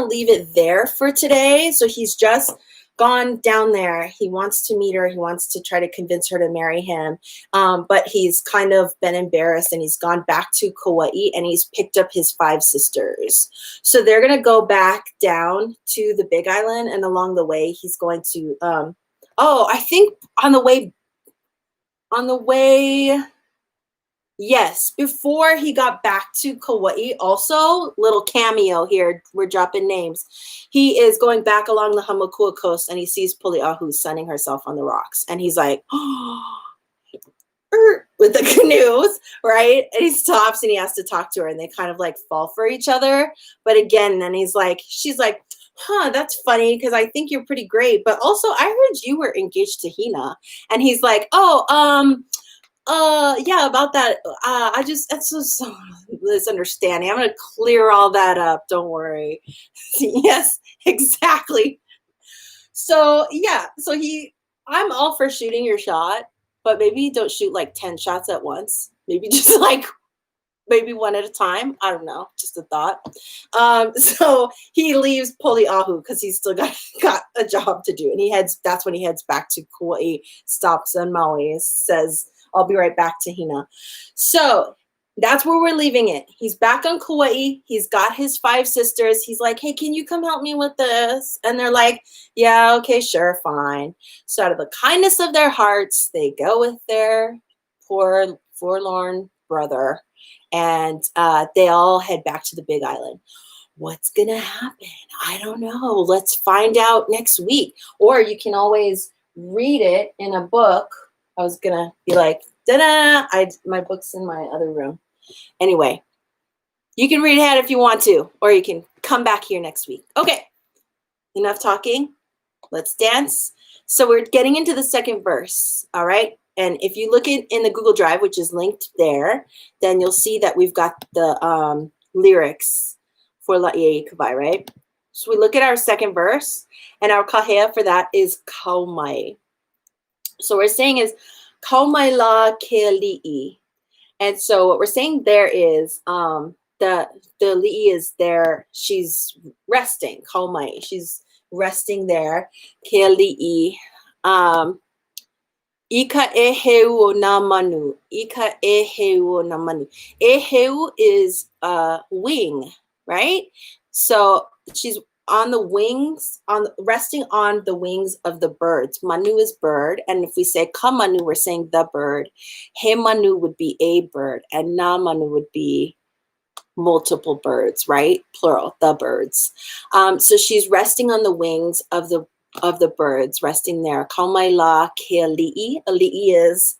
leave it there for today. So he's just gone down there. He wants to meet her. He wants to try to convince her to marry him. But he's kind of been embarrassed, and he's gone back to Kauai, and he's picked up his 5 sisters. So they're going to go back down to the Big Island, and along the way, he's going to, I think on the way, yes, before he got back to Kauai, also, little cameo here, we're dropping names. He is going back along the Hamakua coast, and he sees Poliahu sunning herself on the rocks. And he's like, with the canoes, right? And he stops and he has to talk to her, and they kind of like fall for each other. But again, then she's like, that's funny, because I think you're pretty great. But also, I heard you were engaged to Hina. And he's like, yeah, about that. That's just so misunderstanding. I'm going to clear all that up. Don't worry. Yes, exactly. So, yeah. So I'm all for shooting your shot, but maybe don't shoot like 10 shots at once. Maybe just like, maybe one at a time. I don't know. Just a thought. So he leaves Poliahu because he's still got a job to do. And that's when he heads back to Kauai, stops on Maui, says, I'll be right back to Hina. So that's where we're leaving it. He's back on Kauai. He's got his 5 sisters. He's like, hey, can you come help me with this? And they're like, yeah, okay, sure, fine. So out of the kindness of their hearts, they go with their poor, forlorn brother. And they all head back to the Big Island. What's going to happen? I don't know. Let's find out next week. Or you can always read it in a book. I was going to be like, da-da, my book's in my other room. Anyway, you can read ahead if you want to, or you can come back here next week. Okay, enough talking. Let's dance. So we're getting into the second verse, all right? And if you look in the Google Drive, which is linked there, then you'll see that we've got the lyrics for La'iei Kawai, right? So we look at our second verse, and our kahea for that is kaumai. So what we're saying is kaumai la ke li'i. And so what we're saying there is the li'i is there. She's resting, kaumai. She's resting there, ke li'i. Ika e heu o nā manu. Ika e heu o nā manu. E heu is wing, right? So she's on the wings, resting on the wings of the birds. Manu is bird, and if we say ka manu, we're saying the bird. He manu would be a bird, and nā manu would be multiple birds, right? Plural, the birds. So she's resting on the wings of the birds, resting there. Kaumai la ke ali'i. Ali'i is,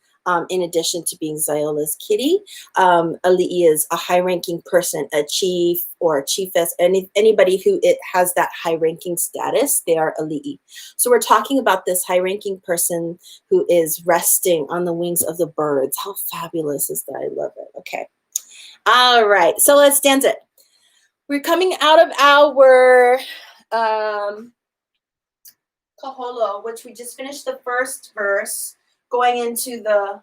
in addition to being Zaiola's kitty, ali'i is a high-ranking person, a chief or a chiefess, anybody who has that high-ranking status, they are ali'i. So we're talking about this high-ranking person who is resting on the wings of the birds. How fabulous is that? I love it. Okay. All right. So let's dance it. We're coming out of our kaholo, which we just finished the first verse, going into the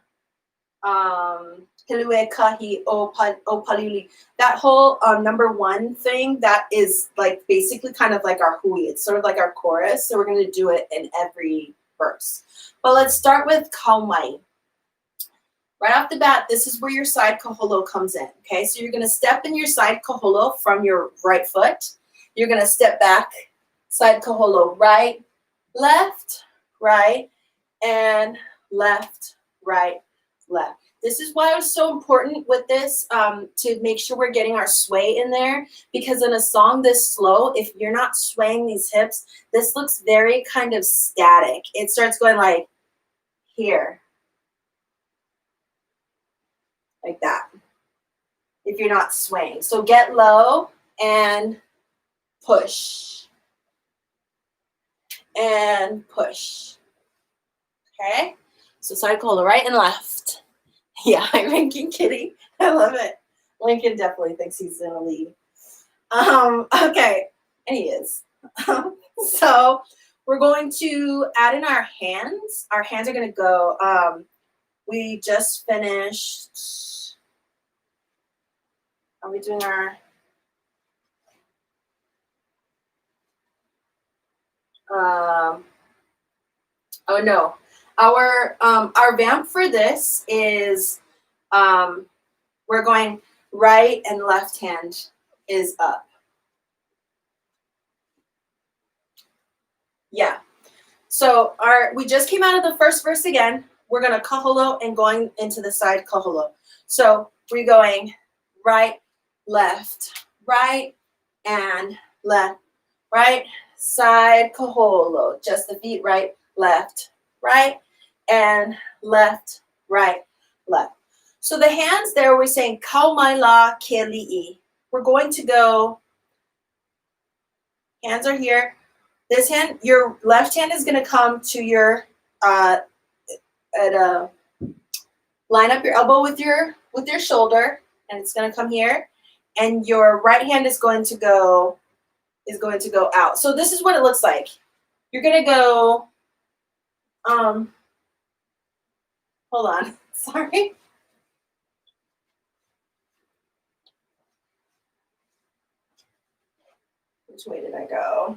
Hilue kahi o paliuli. That whole number 1 thing, that is like basically kind of like our hui. It's sort of like our chorus. So we're going to do it in every verse. But let's start with kaumai. Right off the bat, this is where your side kaholo comes in. Okay, so you're going to step in your side kaholo from your right foot. You're going to step back, side kaholo, right, left, right, and left, right, left. This is why it was so important with this, to make sure we're getting our sway in there, because in a song this slow, if you're not swaying these hips, this looks very kind of static. It starts going like here, like that. If you're not swaying. So get low and push. And push. Okay? So side kohola, right and left. Yeah, hi Lincoln Kitty. I love it. Lincoln definitely thinks he's in a lead. Okay, and he is. So we're going to add in our hands. Our hands are going to go. We just finished. Are we doing our? Oh no, our vamp for this is we're going right and left hand is up. Yeah. So we just came out of the first verse again. We're gonna kaholo and going into the side kaholo. So we're going right, and left, right, side kaholo. Just the feet right, right, and left, right, left. So the hands there, we're saying kaumaila keli'i. We're going to go, hands are here. This hand, your left hand is going to come to your, line up your elbow with your shoulder, and it's going to come here. And your right hand is going to go out. So this is what it looks like. You're going to go, hold on, sorry. Which way did I go?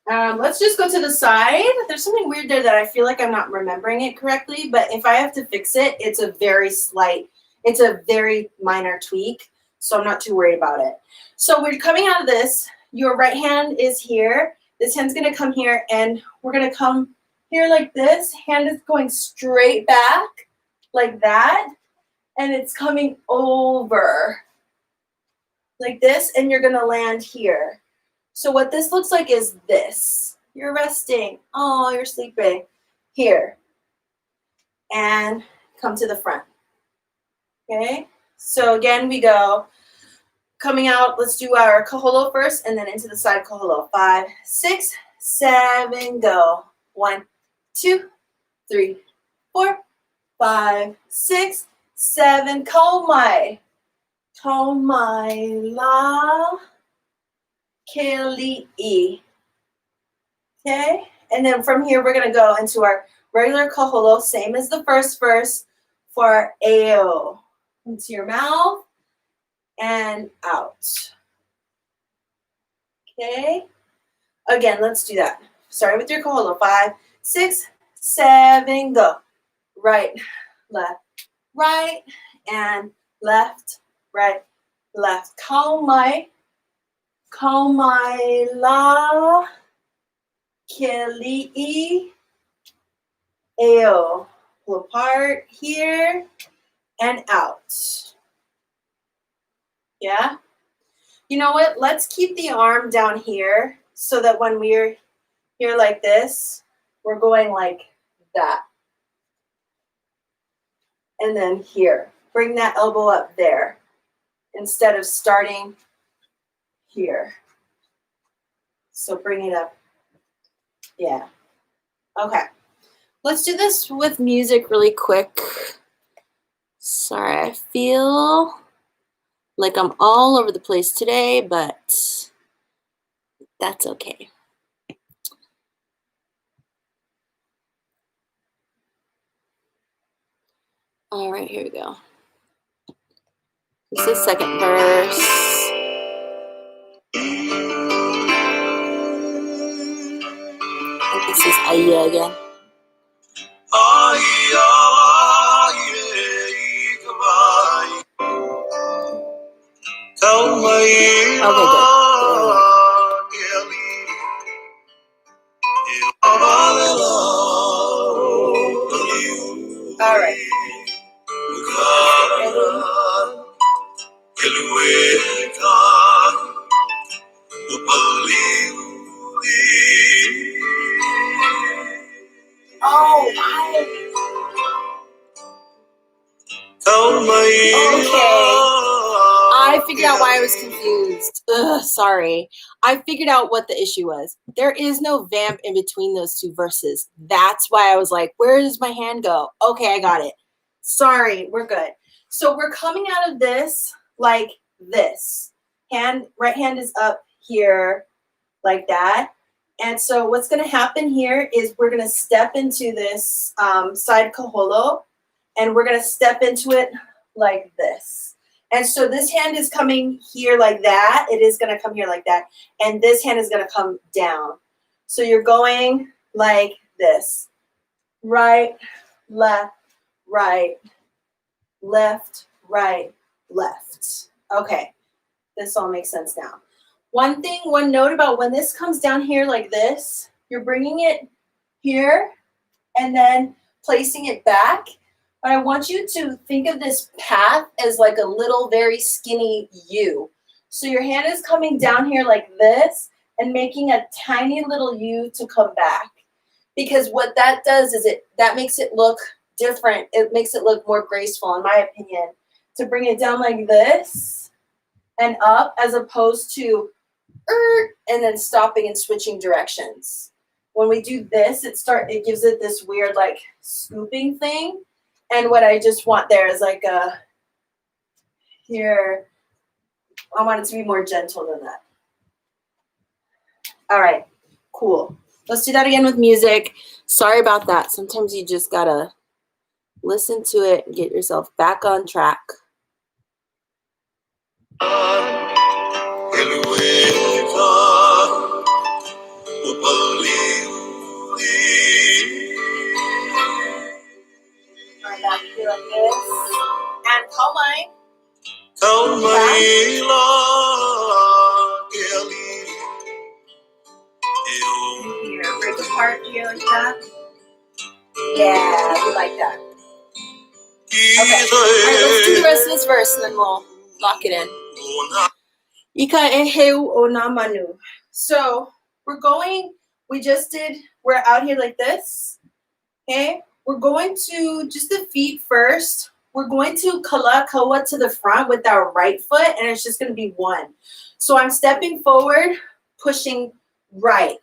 Let's just go to the side. There's something weird there that I feel like I'm not remembering it correctly, but if I have to fix it, it's a very minor tweak, so I'm not too worried about it. So we're coming out of this. Your right hand is here. This hand's going to come here, and we're going to come here like this. Hand is going straight back like that, and it's coming over like this, and you're going to land here. So what this looks like is this. You're resting. Oh, you're sleeping. Here. And come to the front. Okay? So again, we go coming out. Let's do our kaholo first and then into the side kaholo. 5, 6, 7, go. 1, 2, 3, 4, 5, 6, 7. Kaumai. Kaumai la. Keli'i. Okay, and then from here we're going to go into our regular kaholo, same as the first verse for eo. Into your mouth and out. Okay, again, let's do that. Starting with your kaholo. 5, 6, 7, go. Right, and left, right, left. Kaumai. Kaumaila keli'i eo. Pull apart here and out. Yeah? You know what? Let's keep the arm down here so that when we're here like this, we're going like that. And then here. Bring that elbow up there instead of starting here. So bring it up. Yeah. Okay. Let's do this with music really quick. Sorry, I feel like I'm all over the place today, but that's okay. All right, here we go. This is the second verse. This is Aya again. Okay, good. All right. I figured out why I was confused. Ugh, sorry. I figured out what the issue was. There is no vamp in between those two verses. That's why I was like, where does my hand go? Okay, I got it. Sorry, we're good. So we're coming out of this like this. Right hand is up here like that. And so what's going to happen here is we're going to step into this side kaholo, and we're going to step into it like this. And so this hand is coming here like that. It is going to come here like that. And this hand is going to come down. So you're going like this. Right, left, right, left, right, left. Okay, this all makes sense now. One note about when this comes down here like this, you're bringing it here and then placing it back. But I want you to think of this path as like a little very skinny U. So your hand is coming down here like this and making a tiny little U to come back. Because what that does is that makes it look different. It makes it look more graceful, in my opinion, to bring it down like this and up, as opposed to and then stopping and switching directions. When we do this, it gives it this weird like scooping thing. And what I just want there is like here, I want it to be more gentle than that. All right, cool. Let's do that again with music. Sorry about that. Sometimes you just gotta listen to it and get yourself back on track. Back here like this. And Polynesian. Here, break apart here like that. Yeah, we like that. Okay, all right, let's do the rest of this verse and then we'll lock it in. Ika eheu o na manu. So we're out here like this. Okay, we're going to just the feet first. We're going to kalakaua to the front with our right foot, and it's just going to be one. So I'm stepping forward, pushing right,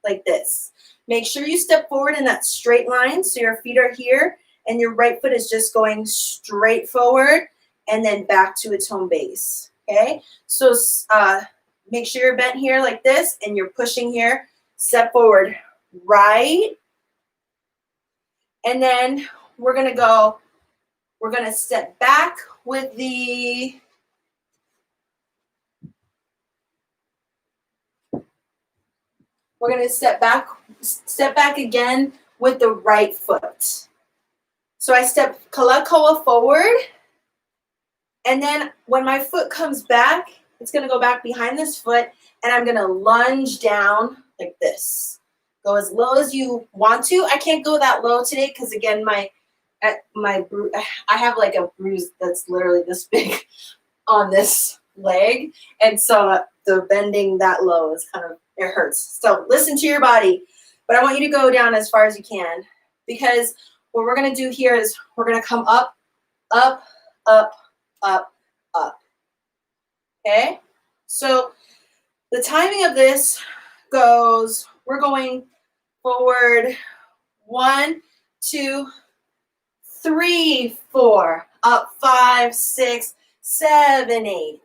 like this. Make sure you step forward in that straight line, so your feet are here, and your right foot is just going straight forward, and then back to its home base, okay? So make sure you're bent here like this, and you're pushing here. Step forward, right, and then we're going to step back with the, we're going to step back again with the right foot. So I step kalakaua forward, and then when my foot comes back, it's going to go back behind this foot, and I'm going to lunge down like this. Go as low as you want to. I can't go that low today because, again, I have like a bruise that's literally this big on this leg, and so the bending that low is it hurts. So listen to your body, but I want you to go down as far as you can, because what we're going to do here is we're going to come up, up, up, up, up. Okay? So the timing of this goes, we're going forward 1, 2, 3, 4, up 5, 6, 7, 8.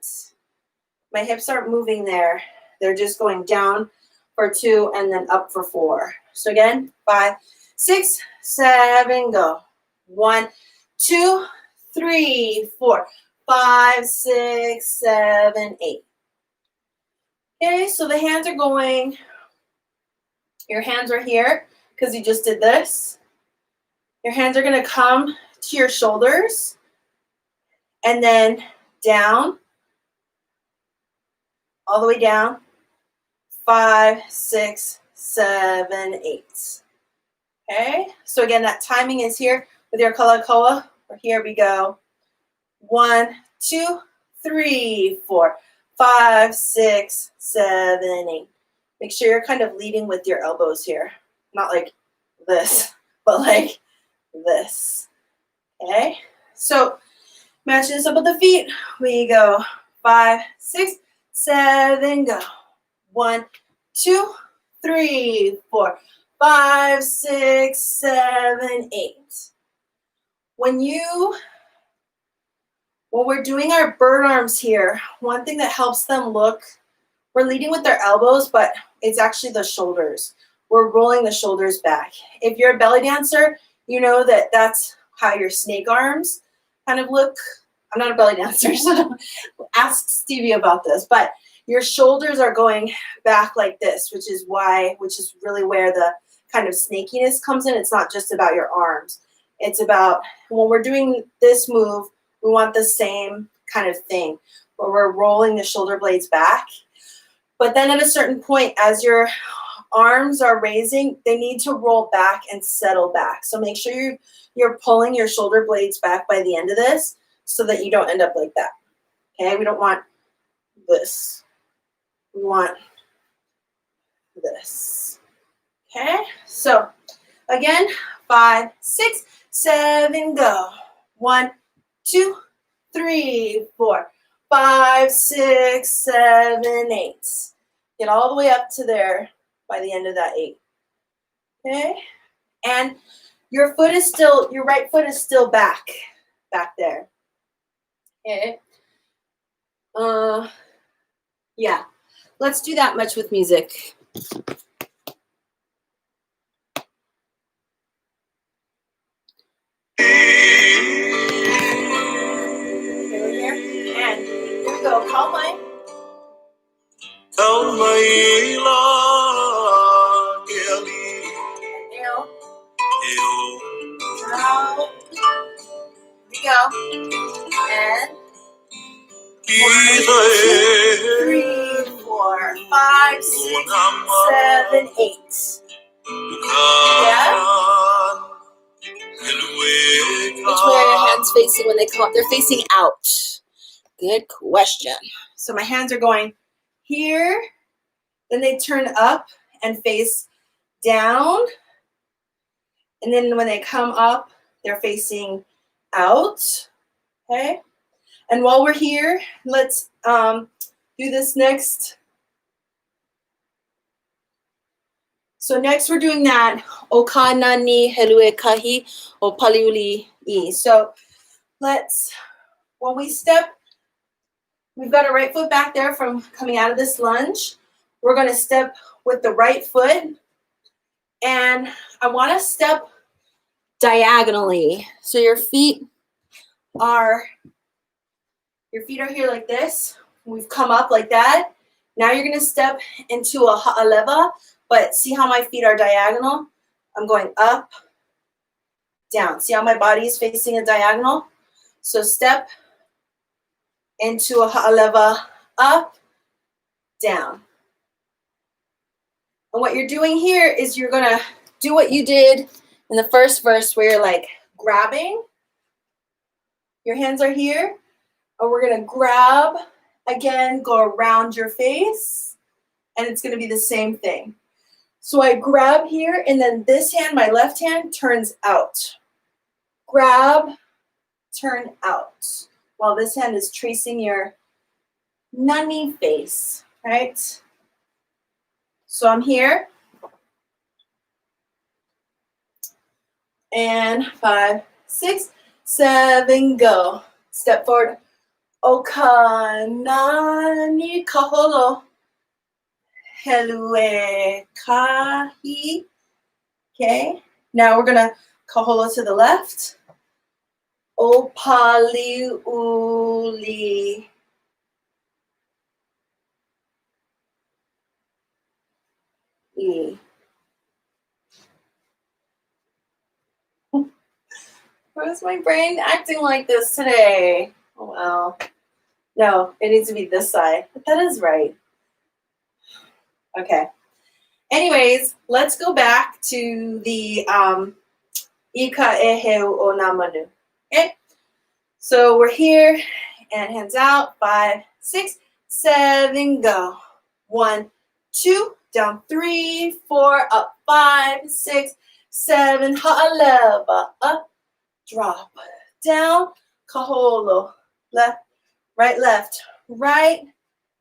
My hips aren't moving there. They're just going down for 2 and then up for 4. So again, 5, 6, 7, go. 1, 2, 3, 4, 5, 6, 7, 8. Okay, so the hands are going, your hands are here because you just did this. Your hands are going to come to your shoulders and then down, all the way down, 5, 6, 7, 8. Okay, so again, that timing is here with your kalakaua. Here we go. 1, 2, 3, 4, 5, 6, 7, 8. Make sure you're kind of leading with your elbows here. Not like this, but like this. Okay, so Matching this up with the feet. We go 5, 6, 7, go. 1, 2, 3, 4, 5, 6, 7, 8. When we're doing our bird arms here, one thing that helps them look, we're leading with their elbows, but it's actually the shoulders. We're rolling the shoulders back. If you're a belly dancer, you know that that's how your snake arms kind of look. I'm not a belly dancer, so ask Stevie about this, but your shoulders are going back like this, which is really where the kind of snakiness comes in. It's not just about your arms. It's about when we're doing this move, we want the same kind of thing where we're rolling the shoulder blades back. But then at a certain point, as your arms are raising, they need to roll back and settle back. So make sure you're pulling your shoulder blades back by the end of this so that you don't end up like that. Okay, we don't want this. We want this. Okay, so again, 5, 6, 7, go. 1, 2, 3, 4, 5, 6, 7, 8. Get all the way up to there by the end of that 8. Okay, and your right foot is still back there. Okay. Yeah. Let's do that much with music. And here we go. Call my. Now, here we go. And 1, 2, 3, 4, 5, 6, 7, 8. Yeah. Which way are your hands facing when they come up? They're facing out. Good question. So my hands are going here, then they turn up and face down. And then when they come up, they're facing out. Okay. And while we're here, let's do this next. So next we're doing that Oka Nani Helue Kahi o Paliuli I. So when we step, we've got our right foot back there from coming out of this lunge. We're going to step with the right foot. And I want to step diagonally. So your feet are here like this. We've come up like that. Now you're going to step into a ha'aleva, but see how my feet are diagonal? I'm going up, down. See how my body is facing a diagonal? So step into a ha'aleva, up, down. And what you're doing here is you're going to do what you did in the first verse where you're like grabbing. Your hands are here. And we're going to grab, again, go around your face. And it's going to be the same thing. So I grab here, and then this hand, my left hand, turns out. Grab, turn out. While this hand is tracing your nani face, right? So I'm here. And 5, 6, 7, go. Step forward. Oka nani kaholo. Helue kahi. Okay. Now we're going to kaholo to the left. O paliuli. Why is my brain acting like this today? Oh, well. No, it needs to be this side. But that is right. Okay. Anyways, let's go back to the Ika eheu o namanu. Okay. So we're here and hands out. 5, 6, 7, go. 1, 2, down 3, 4, up 5, 6, 7, ha'aleva, up, drop, down, kaholo, left, right, left, right,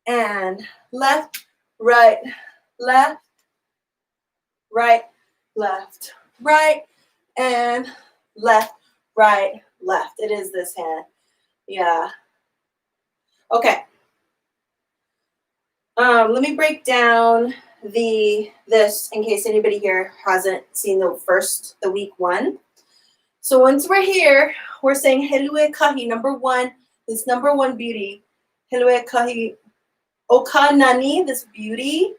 and left, right, left, right, left, right, and left, right, left. It is this hand. Yeah. Okay. Let me break down this in case anybody here hasn't seen the week one. So once we're here, we're saying Helue Kahi, number one, this number one beauty. Helue Kahi Oka Nani, this beauty.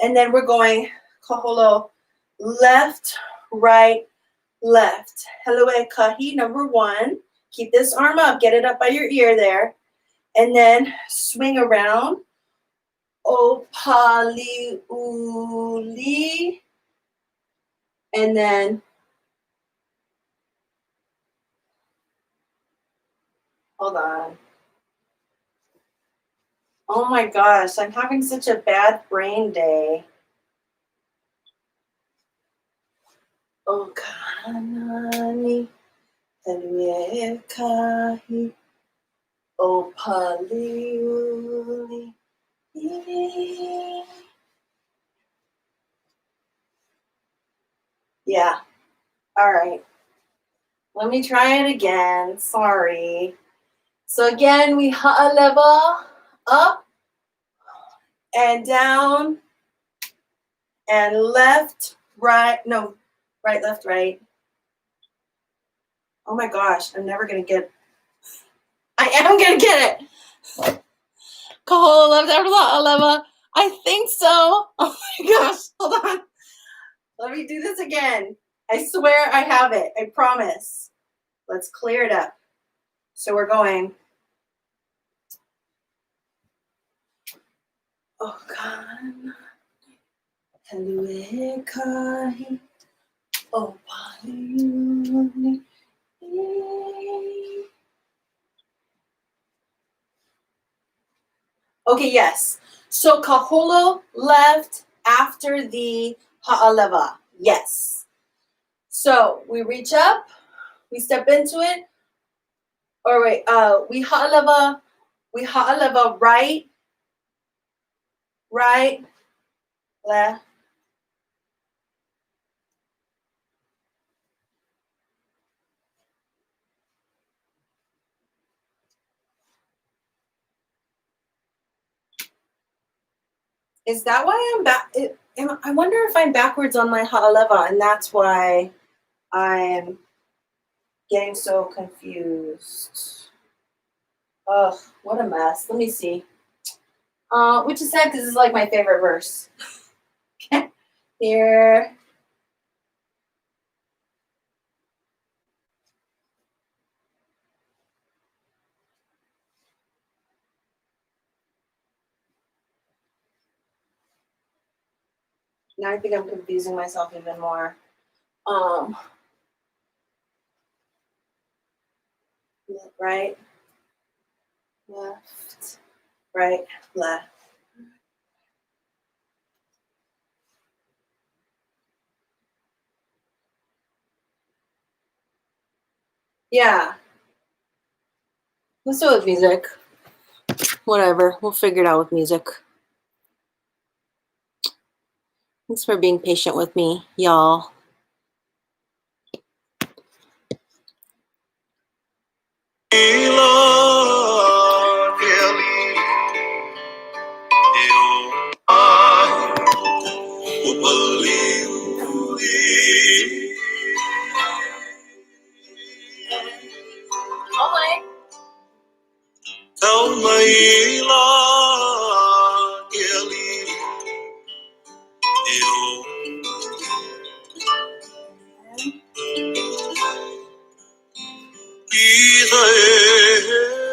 And then we're going kaholo, left, right, left. Helue Kahi, number one. Keep this arm up, get it up by your ear there. And then swing around. Opali uli. And then hold on. Oh my gosh, I'm having such a bad brain day. Okanani, Helue Kahi, Opali uli. Yeah. All right. Let me try it again. Sorry. So again, we ha'aleva up and down and left, right. No, right, left, right. Oh my gosh, I'm never going to get. I am going to get it. Kahola left after ha'aleva. I think so. Oh my gosh. Hold on. Let me do this again. I swear I have it. I promise. Let's clear it up. So we're going. Oh God. Helue Kahi. Oh Pali. Okay, yes. So kaholo left after the ha'aleva. Yes. So we reach up, we step into it. Or wait, we ha'aleva right, left. Is that why I'm back? I wonder if I'm backwards on my ha'aleva, and that's why I'm getting so confused. Ugh, what a mess. Let me see. Which is sad because this is like my favorite verse. Okay, here. Now I think I'm confusing myself even more. Right, left, right, left. Yeah. Let's do it with music. Whatever. We'll figure it out with music. Thanks for being patient with me, y'all.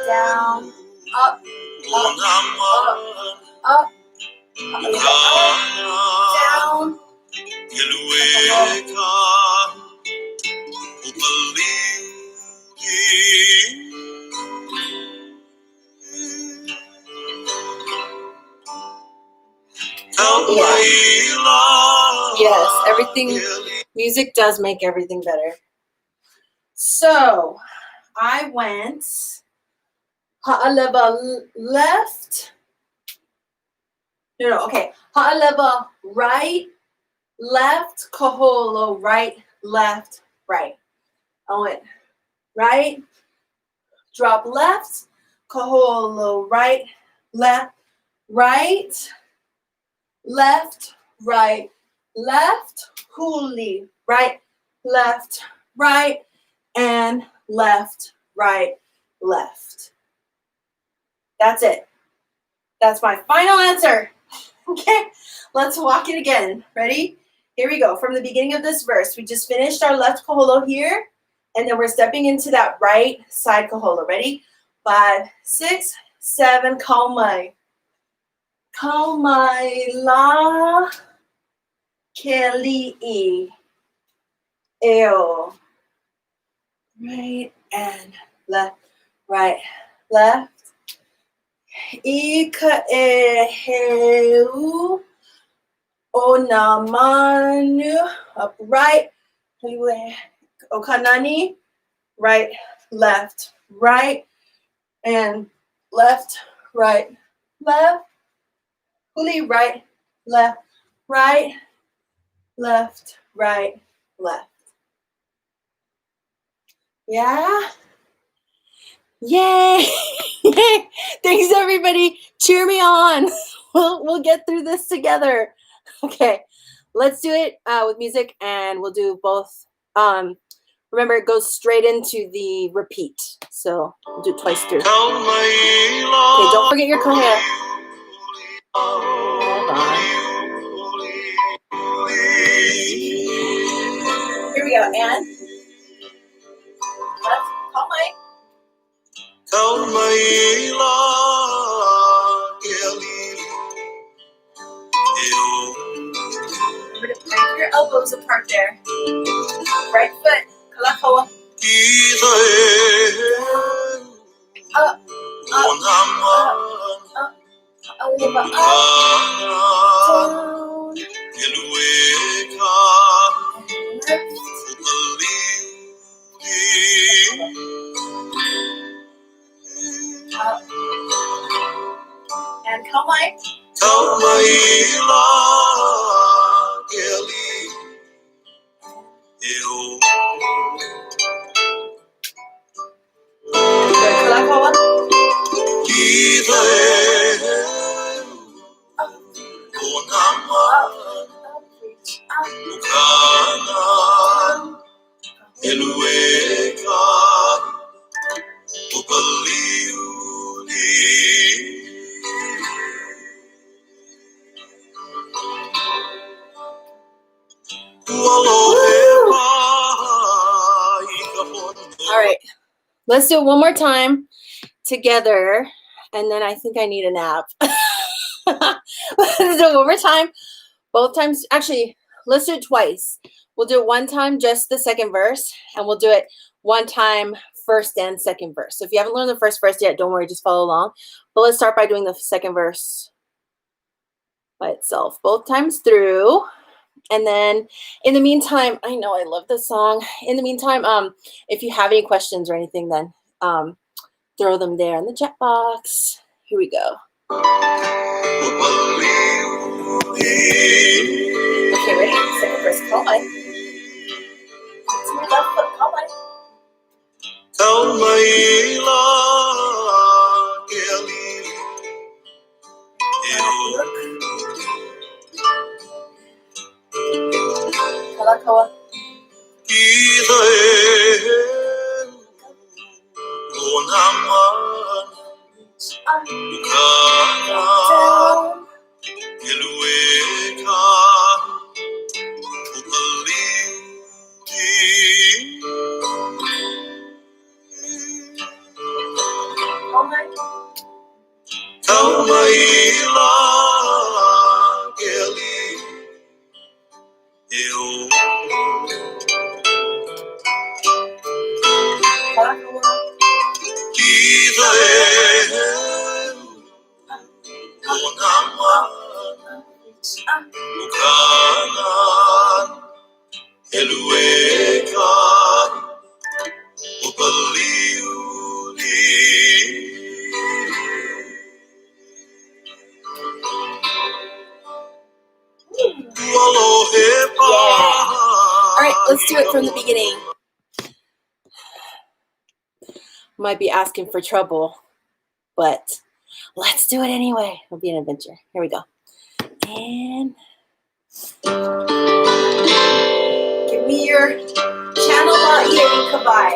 Down, up, up, up, down. Yes, everything, music does make everything better. So, I went ha'aleva left. No, okay. Ha'aleva right, left, kaholo, right, left, right. I went right, drop left, kaholo, right, left, right, left, right, left, huli, right, left, right, and left, right, left. That's it. That's my final answer. Okay, let's walk it again. Ready? Here we go. From the beginning of this verse, we just finished our left kaholo here, and then we're stepping into that right side kaholo. Ready? 5, 6, 7, kaumai. Kaumai la keli'i. Eo. Right and left, right, left. Ika e heu onamanu, upright. Okanani, right, left, right, and left, right, left. Huli, right, left, right, left, right, left. Yeah? Yay! Thanks, everybody. Cheer me on. We'll get through this together. Okay, let's do it with music, and we'll do both. Remember, it goes straight into the repeat, so we'll do it twice through. Okay, don't forget your Kuhai. Hold on. Here we go, and left, Kuhai. Remember to break your elbows apart there. Right foot, kalakaua. Up, up, up, Oliva up, down, left, up, and Kuhai. Kalakaua. All right, let's do it one more time together, and then I think I need a nap. Let's do it one more time. Both times, actually, let's do it twice. We'll do it one time, just the second verse, and we'll do it one time, first and second verse. So if you haven't learned the first verse yet, don't worry, just follow along. But let's start by doing the second verse by itself, both times through. And then in the meantime, I know I love this song. In the meantime, if you have any questions or anything, then throw them there in the chat box. Here we go. Okay, ready? Second verse, Kuhai. To your left foot, Kuhai. Kalakaua. let's do it from the beginning. Might be asking for trouble, but let's do it anyway. It'll be an adventure. Here we go. And give me your channel la'i kabai.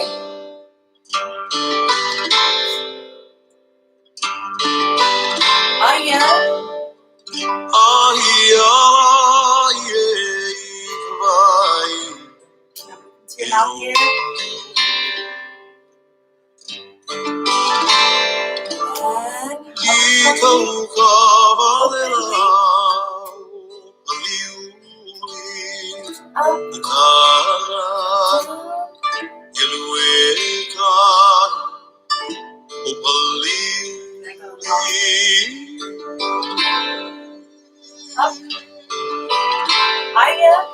Aya. To your mouth here. Up. Aya.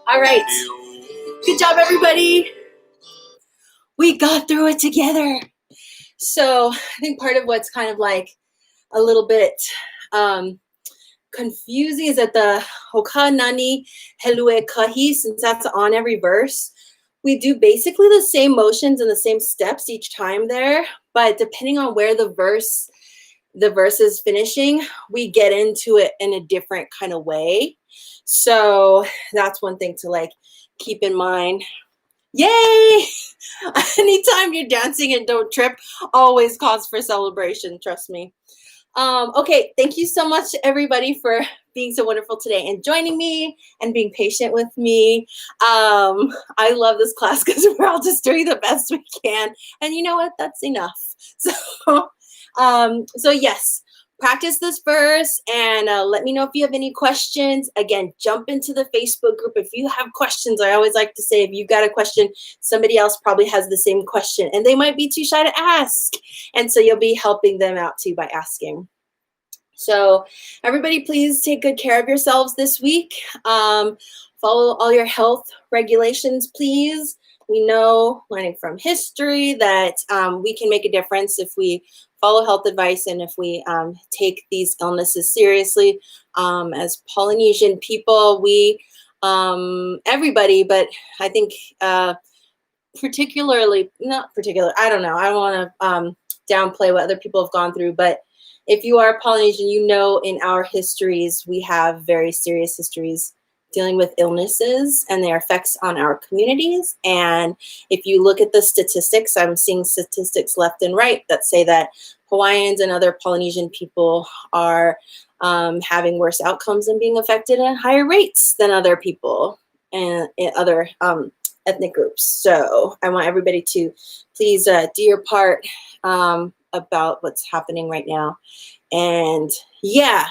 All right. Good job, everybody. We got through it together. So I think part of what's kind of like a little bit confusing is that the Hoka Nani Helue Kahi, since that's on every verse, we do basically the same motions and the same steps each time there, but depending on where the verse is finishing, we get into it in a different kind of way. So that's one thing to like keep in mind. Yay! Anytime you're dancing and don't trip, always cause for celebration, trust me. Okay, thank you so much, everybody, for being so wonderful today and joining me and being patient with me. I love this class because we're all just doing the best we can. And you know what? That's enough. So yes, practice this verse and let me know if you have any questions. Again, jump into the Facebook group. If you have questions, I always like to say, if you've got a question, somebody else probably has the same question and they might be too shy to ask. And so you'll be helping them out too by asking. So everybody, please take good care of yourselves this week. Follow all your health regulations, please. We know, learning from history, that we can make a difference if we follow health advice and if we take these illnesses seriously. As Polynesian people, we, everybody, but I think particularly, not particular, I don't know, I don't want to downplay what other people have gone through, but if you are Polynesian, you know in our histories, we have very serious histories dealing with illnesses and their effects on our communities. And if you look at the statistics, I'm seeing statistics left and right that say that Hawaiians and other Polynesian people are having worse outcomes and being affected at higher rates than other people and other ethnic groups. So I want everybody to please do your part about what's happening right now. And yeah,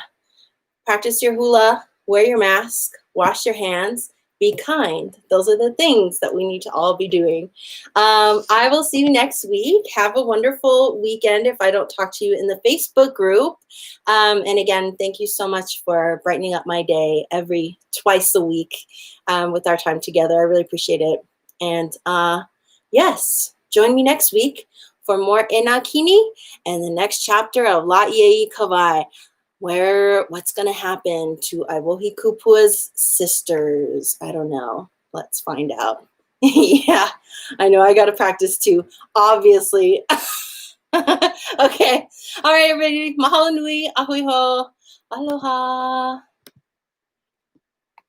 practice your hula wear your mask, wash your hands, be kind. Those are the things that we need to all be doing. I will see you next week. Have a wonderful weekend if I don't talk to you in the Facebook group. And again, thank you so much for brightening up my day twice a week with our time together. I really appreciate it. And yes, join me next week for more Enakini and the next chapter of La'iei Kawai. What's going to happen to Aiwohi Kupua's sisters? I don't know. Let's find out. Yeah, I know I got to practice too, obviously. Okay. All right, everybody. Mahalo nui. Ahui ho. Aloha.